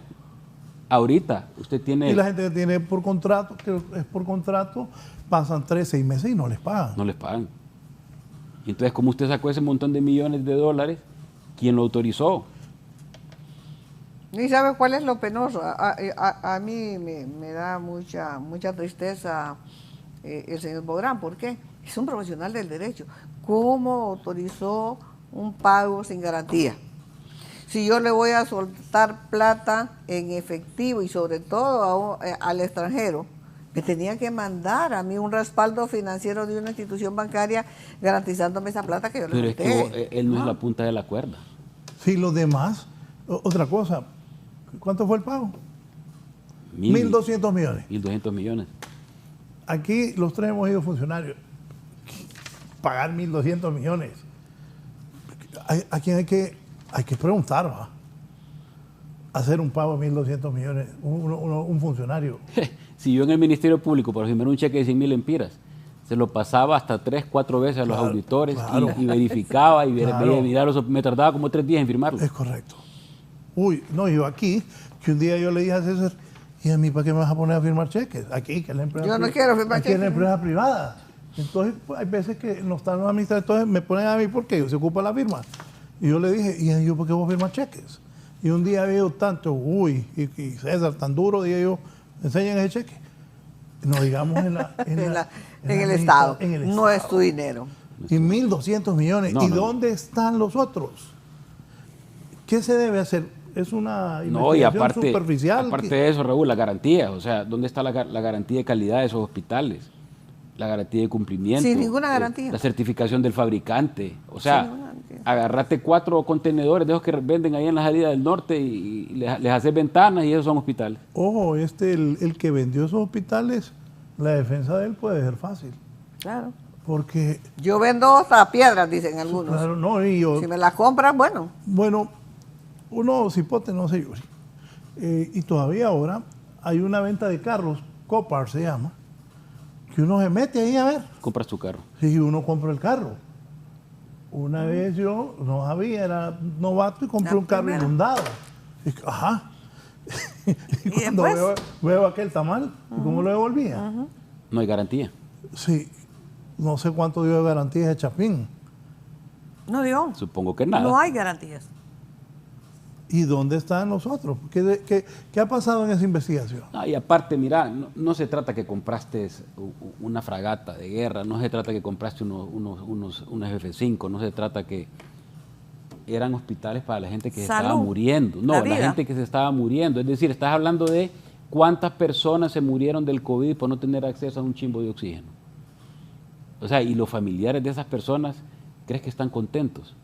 Ahorita usted tiene... Y la gente que tiene por contrato, que es por contrato, pasan 3, 6 meses y no les pagan. No les pagan. Y entonces, como usted sacó ese montón de millones de dólares, ¿quién lo autorizó? ¿Y sabe cuál es lo penoso? A mí me da mucha tristeza el señor Bográn. ¿Por qué? Es un profesional del derecho. ¿Cómo autorizó un pago sin garantía? Si yo le voy a soltar plata en efectivo y sobre todo al extranjero, me tenía que mandar a mí un respaldo financiero de una institución bancaria garantizándome esa plata que yo le solté. Pero es que él no es la punta de la cuerda. Sí, los demás. Otra cosa, ¿cuánto fue el pago? 1.200 millones. 1.200 millones. Aquí los tres hemos ido funcionarios. Pagar 1.200 millones. ¿A quién hay que preguntar? ¿Va? hacer un pago de 1.200 millones, un funcionario. Si yo en el Ministerio Público, por ejemplo, un cheque de 100.000 empiras, se lo pasaba hasta 3, 4 veces a los auditores y verificaba y me tardaba como 3 días en firmarlo. Es correcto. Uy, no, yo aquí, que un día yo le dije a César, ¿y a mí para qué me vas a poner a firmar cheques? Aquí, que es la empresa yo no quiero firmar cheques. Aquí es la empresa privada. Entonces, pues, hay veces que no están los administradores, entonces me ponen a mí porque se ocupa la firma. Y yo le dije, ¿y yo por qué voy a firmar cheques? Y un día veo tanto, y César, tan duro, dije yo, enseñen ese cheque. No digamos en el Estado. En el Estado. No es tu dinero. Y 1.200 millones. No, ¿Y no. dónde están los otros? ¿Qué se debe hacer? Es una No, y investigación superficial. aparte de eso, Raúl, la garantía. O sea, ¿dónde está la garantía de calidad de esos hospitales? La garantía de cumplimiento. Sin ninguna garantía. La certificación del fabricante. O sea, agarrate 4 contenedores de esos que venden ahí en la salida del norte y les haces ventanas y esos son hospitales. Ojo, el que vendió esos hospitales, la defensa de él puede ser fácil. Claro. Porque... Yo vendo hasta piedras, dicen algunos. Claro, no, y yo... Si me las compras, bueno. Bueno, uno cipote no se llore. Y todavía ahora hay una venta de carros, Copar se llama, que uno se mete ahí a ver. Compras tu carro. Sí, uno compra el carro. Una vez yo no sabía, era novato y compré un carro inundado. Y, ajá. Y cuando veo aquel tamal, ¿cómo lo devolvía? No hay garantía. Sí, no sé cuánto dio de garantías de Chapín. No dio. Supongo que nada. No hay garantías. ¿Y dónde están los otros? ¿Qué ha pasado en esa investigación? No, y aparte, mira, no se trata que compraste una fragata de guerra, no se trata que compraste unos F-5, no se trata que eran hospitales para la gente que se estaba muriendo. No, la gente que se estaba muriendo. Es decir, estás hablando de cuántas personas se murieron del COVID por no tener acceso a un chimbo de oxígeno. O sea, y los familiares de esas personas, ¿crees que están contentos?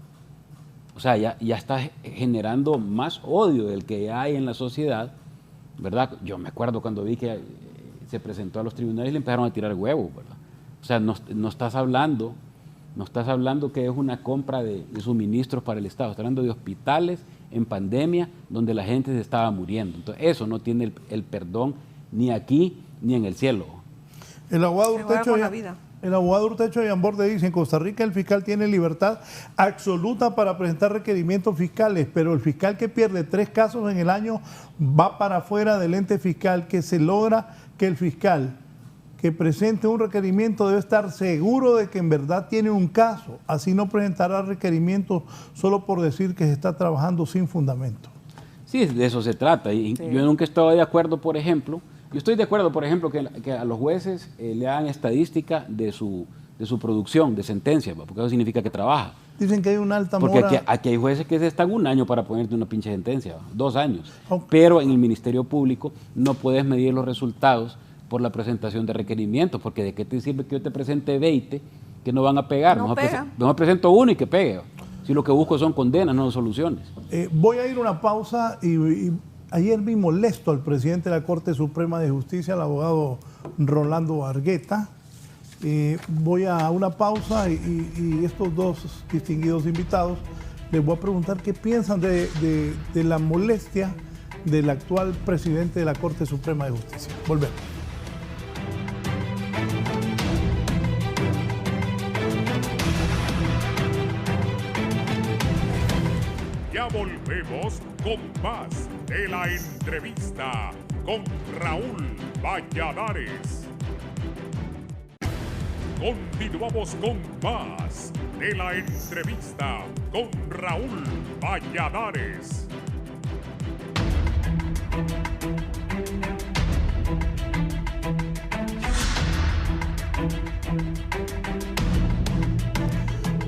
O sea, ya está generando más odio del que hay en la sociedad, ¿verdad? Yo me acuerdo cuando vi que se presentó a los tribunales y le empezaron a tirar huevos, ¿verdad? O sea, no estás hablando que es una compra de suministros para el Estado, estás hablando de hospitales en pandemia donde la gente se estaba muriendo. Entonces, eso no tiene el perdón ni aquí ni en el cielo. El abogado Urtecho Yamborde dice, en Costa Rica el fiscal tiene libertad absoluta para presentar requerimientos fiscales, pero el fiscal que pierde 3 casos en el año va para afuera del ente fiscal, que se logra que el fiscal que presente un requerimiento debe estar seguro de que en verdad tiene un caso, así no presentará requerimientos solo por decir que se está trabajando sin fundamento. Sí, de eso se trata. Y yo nunca he estado de acuerdo, por ejemplo, yo estoy de acuerdo, por ejemplo, que a los jueces le hagan estadística de su producción, de sentencia, porque eso significa que trabaja. Dicen que hay una alta mora. Porque aquí hay jueces que se están 1 año para ponerte una pinche sentencia, 2 años. Okay. Pero en el Ministerio Público no puedes medir los resultados por la presentación de requerimientos, porque ¿de qué te sirve que yo te presente 20 que no van a pegar? Mejor presento 1 y que pegue. Si lo que busco son condenas, no soluciones. Voy a ir a una pausa y ayer vi molesto al presidente de la Corte Suprema de Justicia, el abogado Rolando Argueta. Voy a una pausa y estos 2 distinguidos invitados les voy a preguntar qué piensan de la molestia del actual presidente de la Corte Suprema de Justicia. Volvemos. Ya volvemos con más de la entrevista con Raúl Valladares. Continuamos con más de la entrevista con Raúl Valladares.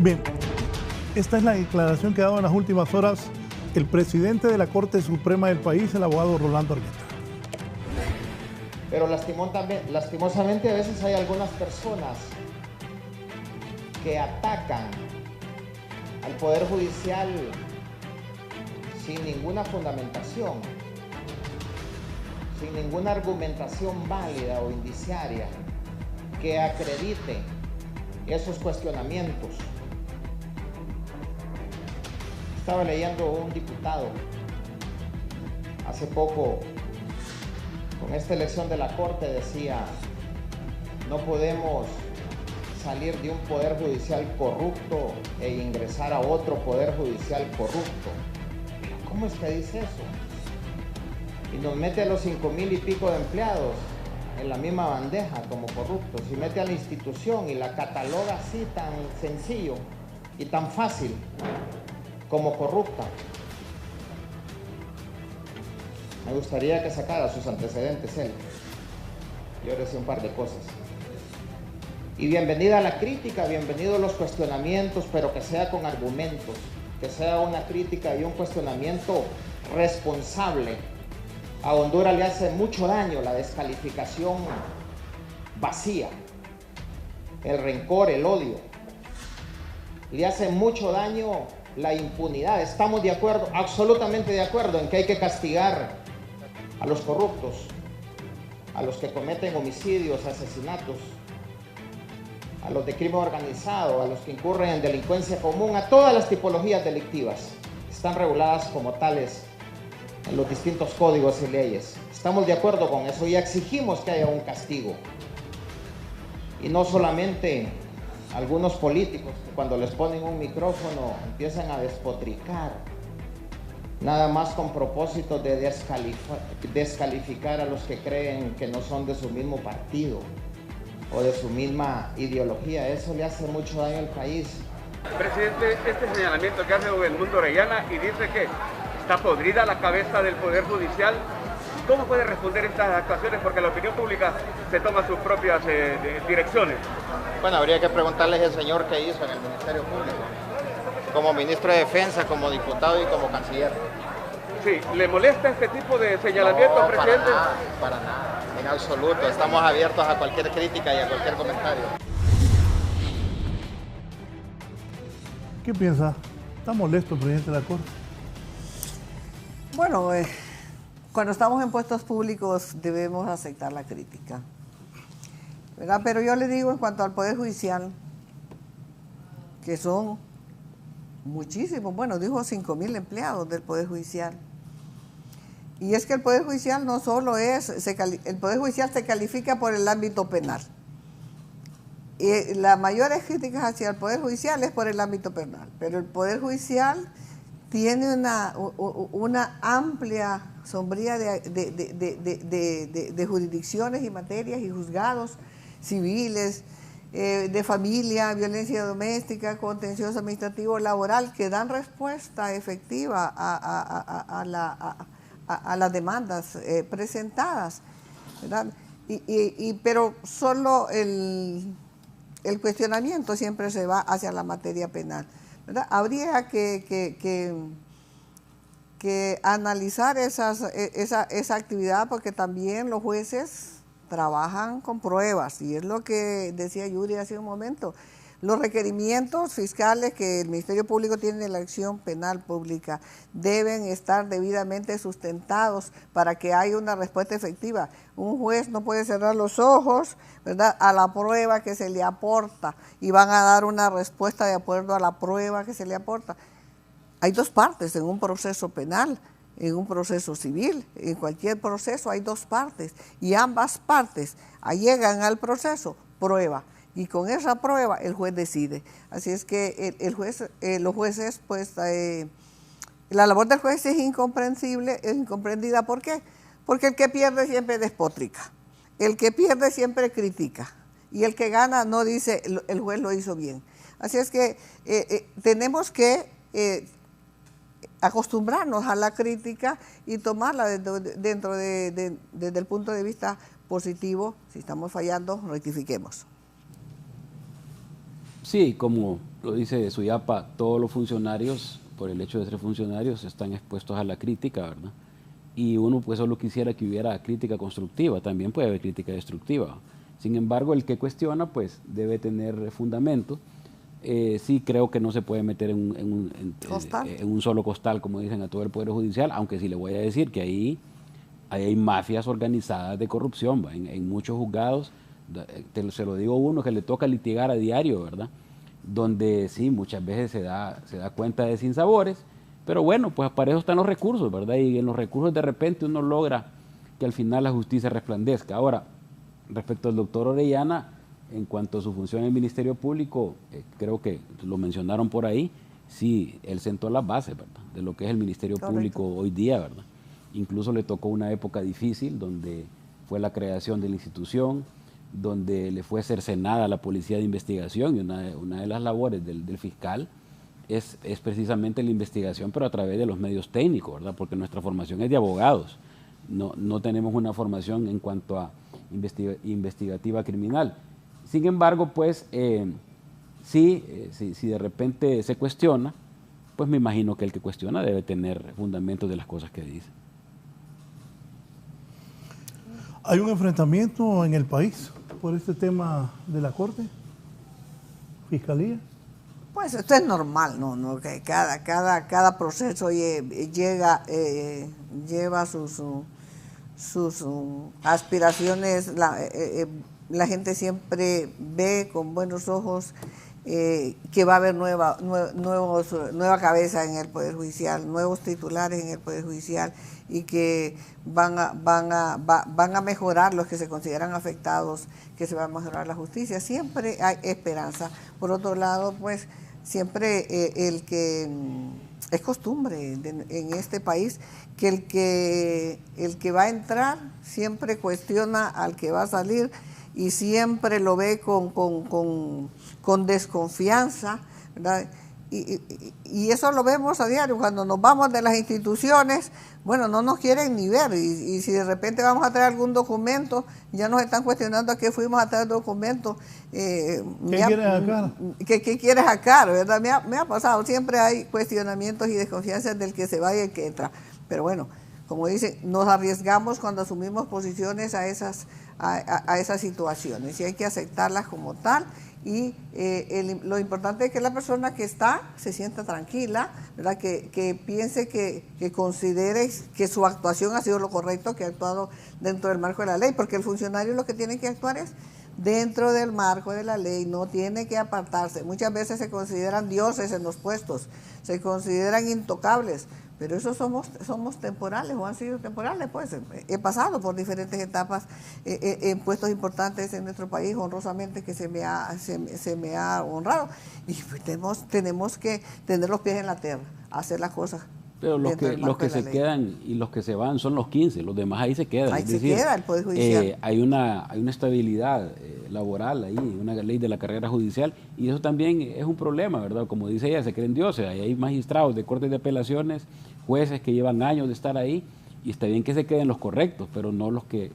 Bien, esta es la declaración que ha dado en las últimas horas el presidente de la Corte Suprema del país, el abogado Rolando Argueta. Pero lastimosamente a veces hay algunas personas que atacan al Poder Judicial sin ninguna fundamentación, sin ninguna argumentación válida o indiciaria que acredite esos cuestionamientos. Estaba leyendo un diputado Hace poco, con esta elección de la Corte, decía, no podemos salir de un poder judicial corrupto e ingresar a otro poder judicial corrupto. ¿Cómo es que dice eso? Y nos mete a los 5,000 y pico de empleados en la misma bandeja como corruptos, y mete a la institución y la cataloga así tan sencillo y tan fácil como corrupta. Me gustaría que sacara sus antecedentes él. Yo le decía un par de cosas. Y bienvenida a la crítica, bienvenidos los cuestionamientos, pero que sea con argumentos, que sea una crítica y un cuestionamiento responsable. A Honduras le hace mucho daño la descalificación vacía, el rencor, el odio. Le hace mucho daño la impunidad. Estamos de acuerdo, absolutamente de acuerdo, en que hay que castigar a los corruptos, a los que cometen homicidios, asesinatos, a los de crimen organizado, a los que incurren en delincuencia común, a todas las tipologías delictivas. Están reguladas como tales en los distintos códigos y leyes. Estamos de acuerdo con eso y exigimos que haya un castigo. Y no solamente algunos políticos que cuando les ponen un micrófono empiezan a despotricar, nada más con propósito de descalificar a los que creen que no son de su mismo partido o de su misma ideología. Eso le hace mucho daño al país. Presidente, este señalamiento que hace don Edmundo Orellana y dice que está podrida la cabeza del Poder Judicial, ¿cómo puede responder estas actuaciones? Porque la opinión pública se toma sus propias direcciones. Bueno, habría que preguntarles al señor qué hizo en el Ministerio Público, como ministro de Defensa, como diputado y como canciller. Sí, ¿le molesta este tipo de señalamientos, no, presidente? Para nada, en absoluto. Estamos abiertos a cualquier crítica y a cualquier comentario. ¿Qué piensa? ¿Está molesto el presidente de la Corte? Bueno, cuando estamos en puestos públicos debemos aceptar la crítica, ¿verdad? Pero yo le digo en cuanto al Poder Judicial, que son muchísimos, bueno, dijo 5,000 empleados del Poder Judicial. Y es que el Poder Judicial no solo es, el Poder Judicial se califica por el ámbito penal. Y las mayores críticas hacia el Poder Judicial es por el ámbito penal, pero el Poder Judicial tiene una amplia sombría de jurisdicciones y materias y juzgados civiles, de familia, violencia doméstica, contencioso administrativo, laboral, que dan respuesta efectiva a las demandas presentadas, ¿verdad? Pero solo el cuestionamiento siempre se va hacia la materia penal, ¿verdad? Habría que analizar esa actividad, porque también los jueces trabajan con pruebas, y es lo que decía Yuri hace un momento. Los requerimientos fiscales que el Ministerio Público tiene en la acción penal pública deben estar debidamente sustentados para que haya una respuesta efectiva. Un juez no puede cerrar los ojos, ¿verdad?, a la prueba que se le aporta, y van a dar una respuesta de acuerdo a la prueba que se le aporta. Hay dos partes en un proceso penal, en un proceso civil, en cualquier proceso hay dos partes, y ambas partes llegan al proceso, prueba, y con esa prueba el juez decide. Así es que los jueces, pues, la labor del juez es incomprensible, es incomprendida. ¿Por qué? Porque el que pierde siempre despotrica, el que pierde siempre critica, y el que gana no dice el juez lo hizo bien. Así es que tenemos que acostumbrarnos a la crítica y tomarla desde el punto de vista positivo. Si estamos fallando, rectifiquemos. Sí, como lo dice Suyapa, todos los funcionarios, por el hecho de ser funcionarios, están expuestos a la crítica, ¿verdad? Y uno pues solo quisiera que hubiera crítica constructiva, también puede haber crítica destructiva. Sin embargo, el que cuestiona pues debe tener fundamento. Sí creo que no se puede meter en un solo costal, como dicen, a todo el Poder Judicial, aunque sí le voy a decir que ahí hay mafias organizadas de corrupción, ¿va? En muchos juzgados, se lo digo a uno que le toca litigar a diario, ¿verdad? Donde sí, muchas veces se da cuenta de sinsabores, Pero bueno, pues para eso están los recursos, ¿verdad? Y en los recursos de repente uno logra que al final la justicia resplandezca. Ahora, respecto al doctor Orellana, en cuanto a su función en el Ministerio Público, creo que lo mencionaron por ahí, sí, él sentó las bases, ¿verdad?, de lo que es el Ministerio Público hoy día, ¿verdad? Incluso le tocó una época difícil donde fue la creación de la institución, donde le fue cercenada la policía de investigación, y una de las labores del fiscal es precisamente la investigación, pero a través de los medios técnicos, ¿verdad? Porque nuestra formación es de abogados, no tenemos una formación en cuanto a investigativa criminal. Sin embargo, pues, si de repente se cuestiona, pues me imagino que el que cuestiona debe tener fundamentos de las cosas que dice. ¿Hay un enfrentamiento en el país por este tema de la Corte? ¿Fiscalía? Pues esto es normal, ¿no? Que cada proceso lleva sus aspiraciones. La gente siempre ve con buenos ojos que va a haber nueva cabeza en el Poder Judicial, nuevos titulares en el Poder Judicial, y que van a mejorar los que se consideran afectados, que se va a mejorar la justicia. Siempre hay esperanza. Por otro lado, pues siempre es costumbre en este país que el que va a entrar siempre cuestiona al que va a salir, y siempre lo ve con desconfianza, ¿verdad? Y eso lo vemos a diario. Cuando nos vamos de las instituciones, bueno, no nos quieren ni ver, y si de repente vamos a traer algún documento, ya nos están cuestionando a qué fuimos a traer documentos. ¿Qué quieres sacar? ¿Qué quieres sacar? ¿Verdad? Me ha pasado, siempre hay cuestionamientos y desconfianzas del que se va y el que entra. Pero bueno, como dicen, nos arriesgamos cuando asumimos posiciones a esas situaciones, y hay que aceptarlas como tal. Y lo importante es que la persona que está se sienta tranquila, ¿verdad? Que piense, que considere que su actuación ha sido lo correcto, que ha actuado dentro del marco de la ley, porque el funcionario lo que tiene que actuar es dentro del marco de la ley, no tiene que apartarse. Muchas veces se consideran dioses en los puestos, se consideran intocables, pero eso somos temporales, o han sido temporales, pues. He pasado por diferentes etapas en puestos importantes en nuestro país, honrosamente, que se me ha honrado, y pues tenemos que tener los pies en la tierra, hacer las cosas. Pero los que se quedan y los que se van son los 15, los demás ahí se quedan. Ahí se queda el Poder Judicial. Hay una estabilidad laboral ahí, una ley de la carrera judicial, y eso también es un problema, ¿verdad? Como dice ella, se creen dioses. Hay magistrados de cortes de apelaciones, jueces que llevan años de estar ahí, y está bien que se queden los correctos, pero no los que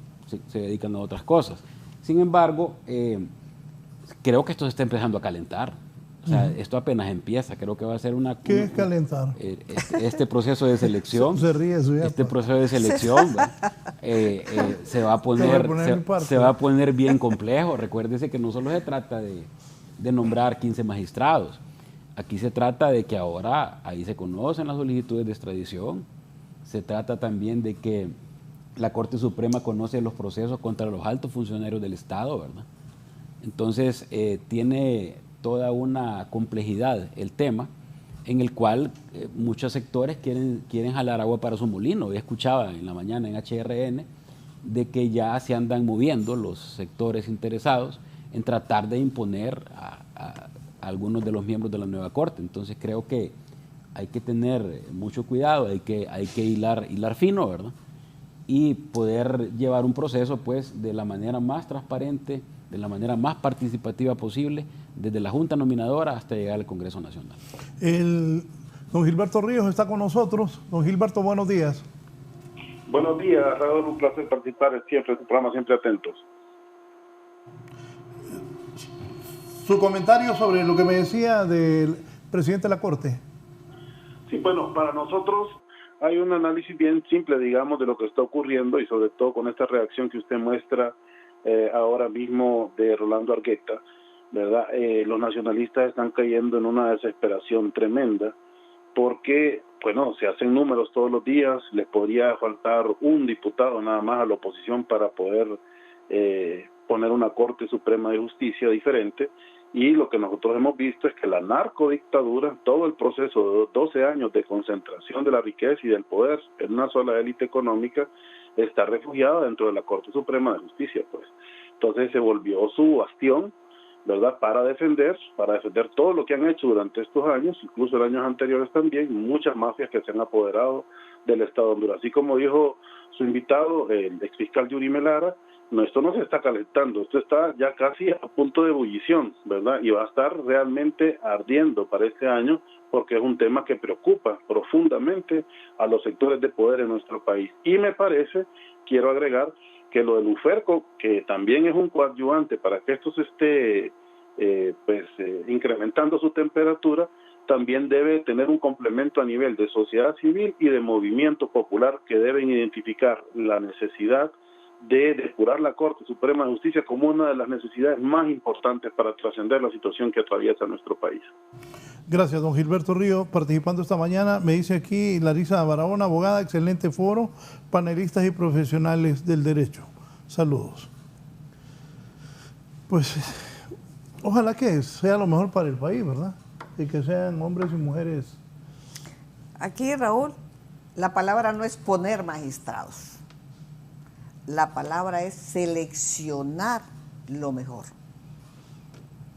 se dedican a otras cosas. Sin embargo, creo que esto se está empezando a calentar. O sea, esto apenas empieza, creo que va a ser ¿Qué es calentar? Este proceso de selección. Se ríe su Este proceso de selección se va a poner bien complejo. Recuérdese que no solo se trata de nombrar 15 magistrados. Aquí se trata de que ahora ahí se conocen las solicitudes de extradición. Se trata también de que la Corte Suprema conoce los procesos contra los altos funcionarios del Estado, ¿verdad? Entonces, tiene toda una complejidad el tema, en el cual muchos sectores quieren jalar agua para su molino. Yo escuchaba en la mañana en HRN de que ya se andan moviendo los sectores interesados en tratar de imponer a algunos de los miembros de la nueva Corte. Entonces creo que hay que tener mucho cuidado, hay que hilar fino, ¿verdad? Y poder llevar un proceso, pues, de la manera más transparente, de la manera más participativa posible, desde la Junta Nominadora hasta llegar al Congreso Nacional. Don Gilberto Ríos está con nosotros. Don Gilberto, buenos días. Buenos días, Raúl, un placer participar siempre en tu programa, siempre atentos. Su comentario sobre lo que me decía del presidente de la Corte. Sí, bueno, para nosotros hay un análisis bien simple, digamos, de lo que está ocurriendo, y sobre todo con esta reacción que usted muestra ahora mismo de Rolando Argueta, ¿verdad? Los nacionalistas están cayendo en una desesperación tremenda, porque, bueno, se hacen números todos los días, les podría faltar un diputado nada más a la oposición para poder poner una Corte Suprema de Justicia diferente, y lo que nosotros hemos visto es que la narcodictadura, todo el proceso de 12 años de concentración de la riqueza y del poder en una sola élite económica, está refugiada dentro de la Corte Suprema de Justicia, pues. Entonces se volvió su bastión, ¿verdad?, para defender todo lo que han hecho durante estos años, incluso en años anteriores también, muchas mafias que se han apoderado del Estado de Honduras. Así como dijo su invitado, el exfiscal Yuri Melara, no, esto no se está calentando, esto está ya casi a punto de ebullición, ¿verdad? Y va a estar realmente ardiendo para este año, porque es un tema que preocupa profundamente a los sectores de poder en nuestro país. Y me parece, quiero agregar, que lo del UFERCO, que también es un coadyuvante para que esto se esté incrementando su temperatura, también debe tener un complemento a nivel de sociedad civil y de movimiento popular que deben identificar la necesidad de depurar la Corte Suprema de Justicia como una de las necesidades más importantes para trascender la situación que atraviesa nuestro país. Gracias, don Gilberto Río, participando esta mañana. Me dice aquí Larisa Barahona, abogada, excelente foro, panelistas y profesionales del derecho. Saludos. Pues ojalá que sea lo mejor para el país, ¿verdad? Y que sean hombres y mujeres. Aquí, Raúl, la palabra no es poner magistrados. La palabra es seleccionar lo mejor,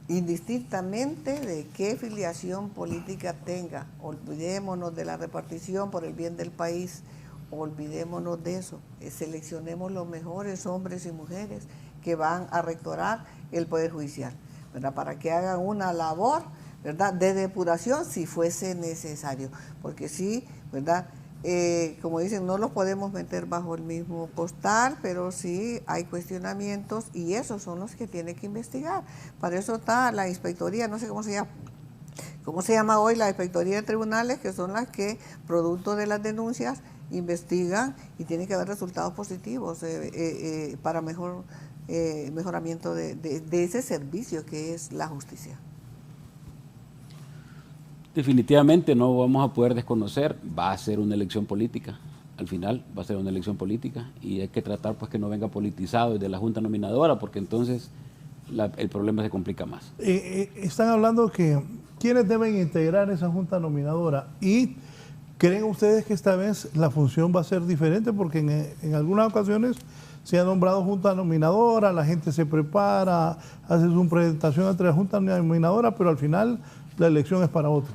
indistintamente de qué filiación política tenga. Olvidémonos de la repartición por el bien del país, olvidémonos de eso. Seleccionemos los mejores hombres y mujeres que van a rectorar el Poder Judicial, ¿verdad?, para que hagan una labor, ¿verdad?, de depuración si fuese necesario, porque sí, ¿verdad?, como dicen, no los podemos meter bajo el mismo costal, pero sí hay cuestionamientos y esos son los que tiene que investigar. Para eso está la inspectoría, no sé cómo se llama hoy, la inspectoría de tribunales, que son las que, producto de las denuncias, investigan y tiene que haber resultados positivos para mejoramiento de ese servicio que es la justicia. Definitivamente no vamos a poder desconocer, va a ser una elección política, al final va a ser una elección política y hay que tratar pues que no venga politizado desde la Junta Nominadora, porque entonces el problema se complica más. Están hablando que quiénes deben integrar esa Junta Nominadora y ¿creen ustedes que esta vez la función va a ser diferente? Porque en algunas ocasiones se ha nombrado Junta Nominadora, la gente se prepara, hace su presentación ante la Junta Nominadora, pero al final la elección es para otros.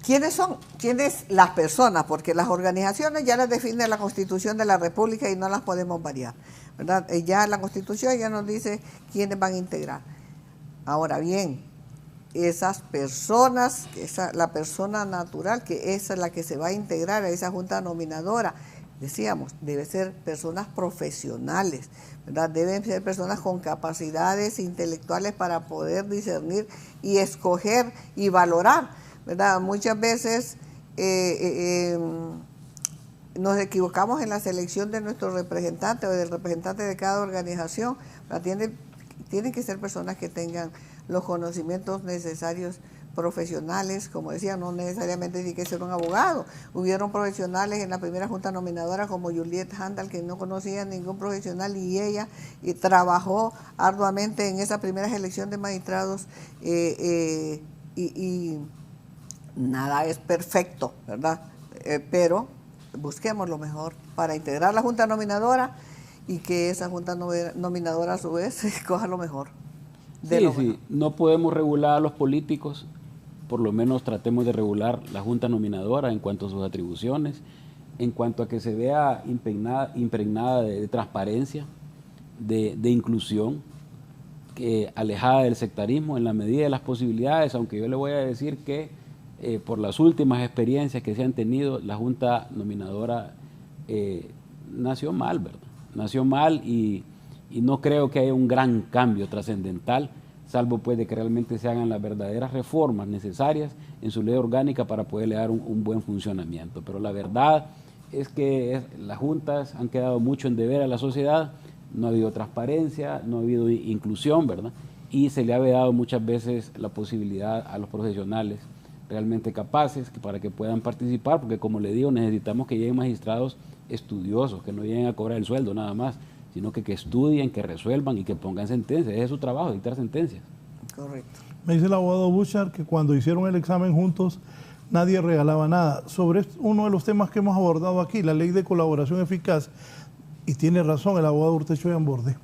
¿Quiénes son? ¿Quiénes las personas? Porque las organizaciones ya las define la Constitución de la República y no las podemos variar, ¿verdad? Ya la Constitución ya nos dice quiénes van a integrar. Ahora bien, esas personas, la persona natural, que esa es la que se va a integrar a esa Junta Nominadora, decíamos, debe ser personas profesionales, ¿verdad? Deben ser personas con capacidades intelectuales para poder discernir y escoger y valorar, ¿verdad? Muchas veces nos equivocamos en la selección de nuestro representante o del representante de cada organización, ¿verdad? Tienen que ser personas que tengan los conocimientos necesarios profesionales, como decía, no necesariamente tiene que ser un abogado. Hubieron profesionales en la primera Junta Nominadora como Juliet Handal, que no conocía ningún profesional, y ella trabajó arduamente en esa primera elección de magistrados y nada es perfecto, ¿verdad? Pero busquemos lo mejor para integrar la Junta Nominadora y que esa Junta Nominadora a su vez escoja lo mejor. Sí, no podemos regular a los políticos, por lo menos tratemos de regular la Junta Nominadora en cuanto a sus atribuciones, en cuanto a que se vea impregnada de transparencia, de inclusión, alejada del sectarismo en la medida de las posibilidades, aunque yo le voy a decir que por las últimas experiencias que se han tenido, la Junta Nominadora nació mal, ¿verdad? Nació mal y no creo que haya un gran cambio trascendental, salvo pues de que realmente se hagan las verdaderas reformas necesarias en su ley orgánica para poderle dar un buen funcionamiento. Pero la verdad es que las juntas han quedado mucho en deber a la sociedad, no ha habido transparencia, no ha habido inclusión, ¿verdad? Y se le ha dado muchas veces la posibilidad a los profesionales realmente capaces para que puedan participar, porque como le digo, necesitamos que lleguen magistrados estudiosos, que no lleguen a cobrar el sueldo nada más, sino que estudien, que resuelvan y que pongan sentencias. Ese es su trabajo, dictar sentencias. Correcto. Me dice el abogado Bouchard que cuando hicieron el examen juntos nadie regalaba nada. Sobre uno de los temas que hemos abordado aquí, la ley de colaboración eficaz, y tiene razón el abogado Urtecho de Amborde,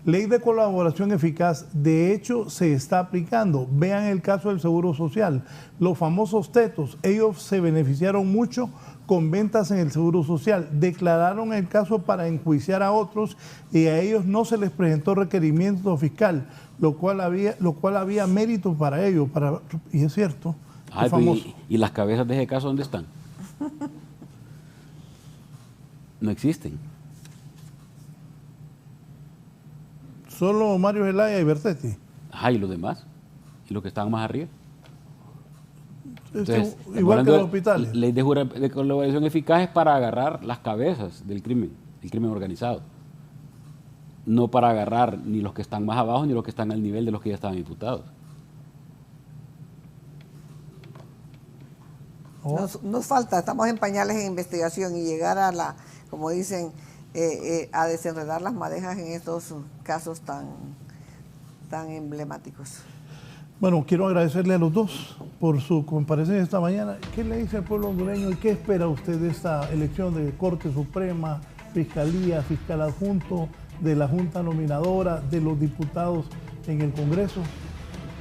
ley de colaboración eficaz, de hecho se está aplicando. Vean el caso del Seguro Social, los famosos tetos, ellos se beneficiaron mucho con ventas en el Seguro Social, declararon el caso para enjuiciar a otros y a ellos no se les presentó requerimiento fiscal, lo cual había mérito para ellos, y es cierto. Ay, ¿y las cabezas de ese caso dónde están? No existen. Solo Mario Zelaya y Bertetti. Ajá, ¿y los demás? ¿Y los que estaban más arriba? Entonces, igual que los hospitales. Ley de colaboración eficaz es para agarrar las cabezas del crimen organizado. No para agarrar ni los que están más abajo ni los que están al nivel de los que ya estaban imputados. Nos falta, estamos en pañales en investigación y llegar a como dicen, a desenredar las madejas en estos casos tan emblemáticos. Bueno, quiero agradecerle a los dos por su comparecencia esta mañana. ¿Qué le dice al pueblo hondureño y qué espera usted de esta elección de Corte Suprema, Fiscalía, Fiscal Adjunto, de la Junta Nominadora, de los diputados en el Congreso?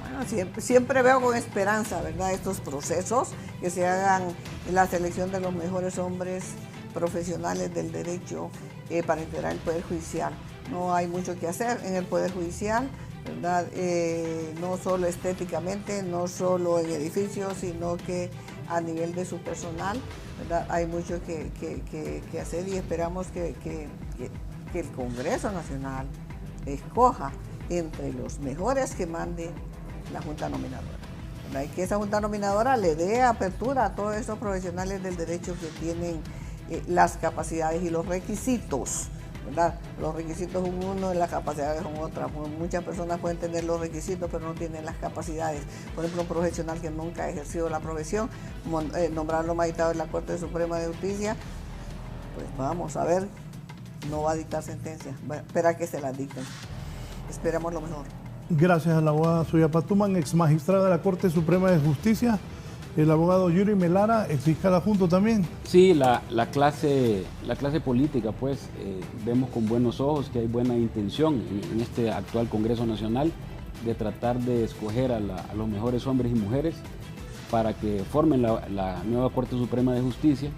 Bueno, siempre veo con esperanza, ¿verdad?, estos procesos, que se hagan la selección de los mejores hombres profesionales del derecho para integrar el Poder Judicial. No hay mucho que hacer en el Poder Judicial, ¿verdad? No solo estéticamente, no solo en edificios, sino que a nivel de su personal, ¿verdad? Hay mucho que hacer y esperamos que el Congreso Nacional escoja entre los mejores que mande la Junta Nominadora, ¿verdad? Y que esa Junta Nominadora le dé apertura a todos esos profesionales del derecho que tienen las capacidades y los requisitos, ¿verdad? Los requisitos son uno y las capacidades son otra. Muchas personas pueden tener los requisitos pero no tienen las capacidades. Por ejemplo, un profesional que nunca ha ejercido la profesión, nombrarlo magistrado de la Corte Suprema de Justicia, pues vamos a ver, no va a dictar sentencia, va a esperar que se la dicten. Esperamos lo mejor. Gracias a la abogada Soya Patuman, ex magistrada de la Corte Suprema de Justicia. El abogado Yuri Melara, ex fiscal adjunto también. Sí, la clase política, pues, vemos con buenos ojos que hay buena intención en este actual Congreso Nacional de tratar de escoger a los mejores hombres y mujeres para que formen la nueva Corte Suprema de Justicia,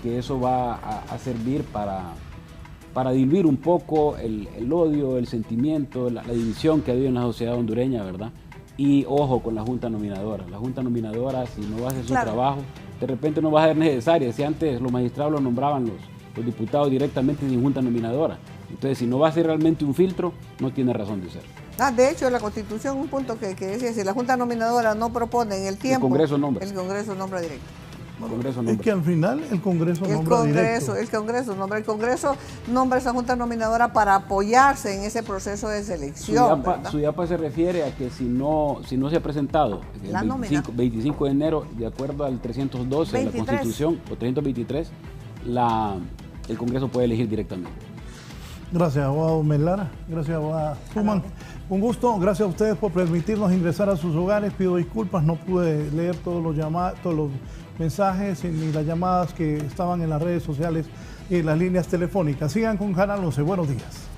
que eso va a servir para diluir un poco el odio, el sentimiento, la división que ha habido en la sociedad hondureña, ¿verdad? Y ojo con la Junta Nominadora. La Junta Nominadora, si no va a hacer su trabajo, de repente no va a ser necesaria. Si antes los magistrados los nombraban los diputados directamente sin Junta Nominadora. Entonces, si no va a ser realmente un filtro, no tiene razón de ser. De hecho, la Constitución, un punto que decía, si la Junta Nominadora no propone en el tiempo, el Congreso nombra directo. Es que al final el Congreso nombra directo. El Congreso nombra esa Junta Nominadora para apoyarse en ese proceso de selección. Suyapa se refiere a que si no se ha presentado el 25 de enero, de acuerdo al 312 de la Constitución, o 323, el Congreso puede elegir directamente. Gracias, abogado Melara. Gracias, abogada Patuman. Un gusto. Gracias a ustedes por permitirnos ingresar a sus hogares. Pido disculpas, no pude leer todos los mensajes ni las llamadas que estaban en las redes sociales y en las líneas telefónicas. Sigan con Canal 11. Buenos días.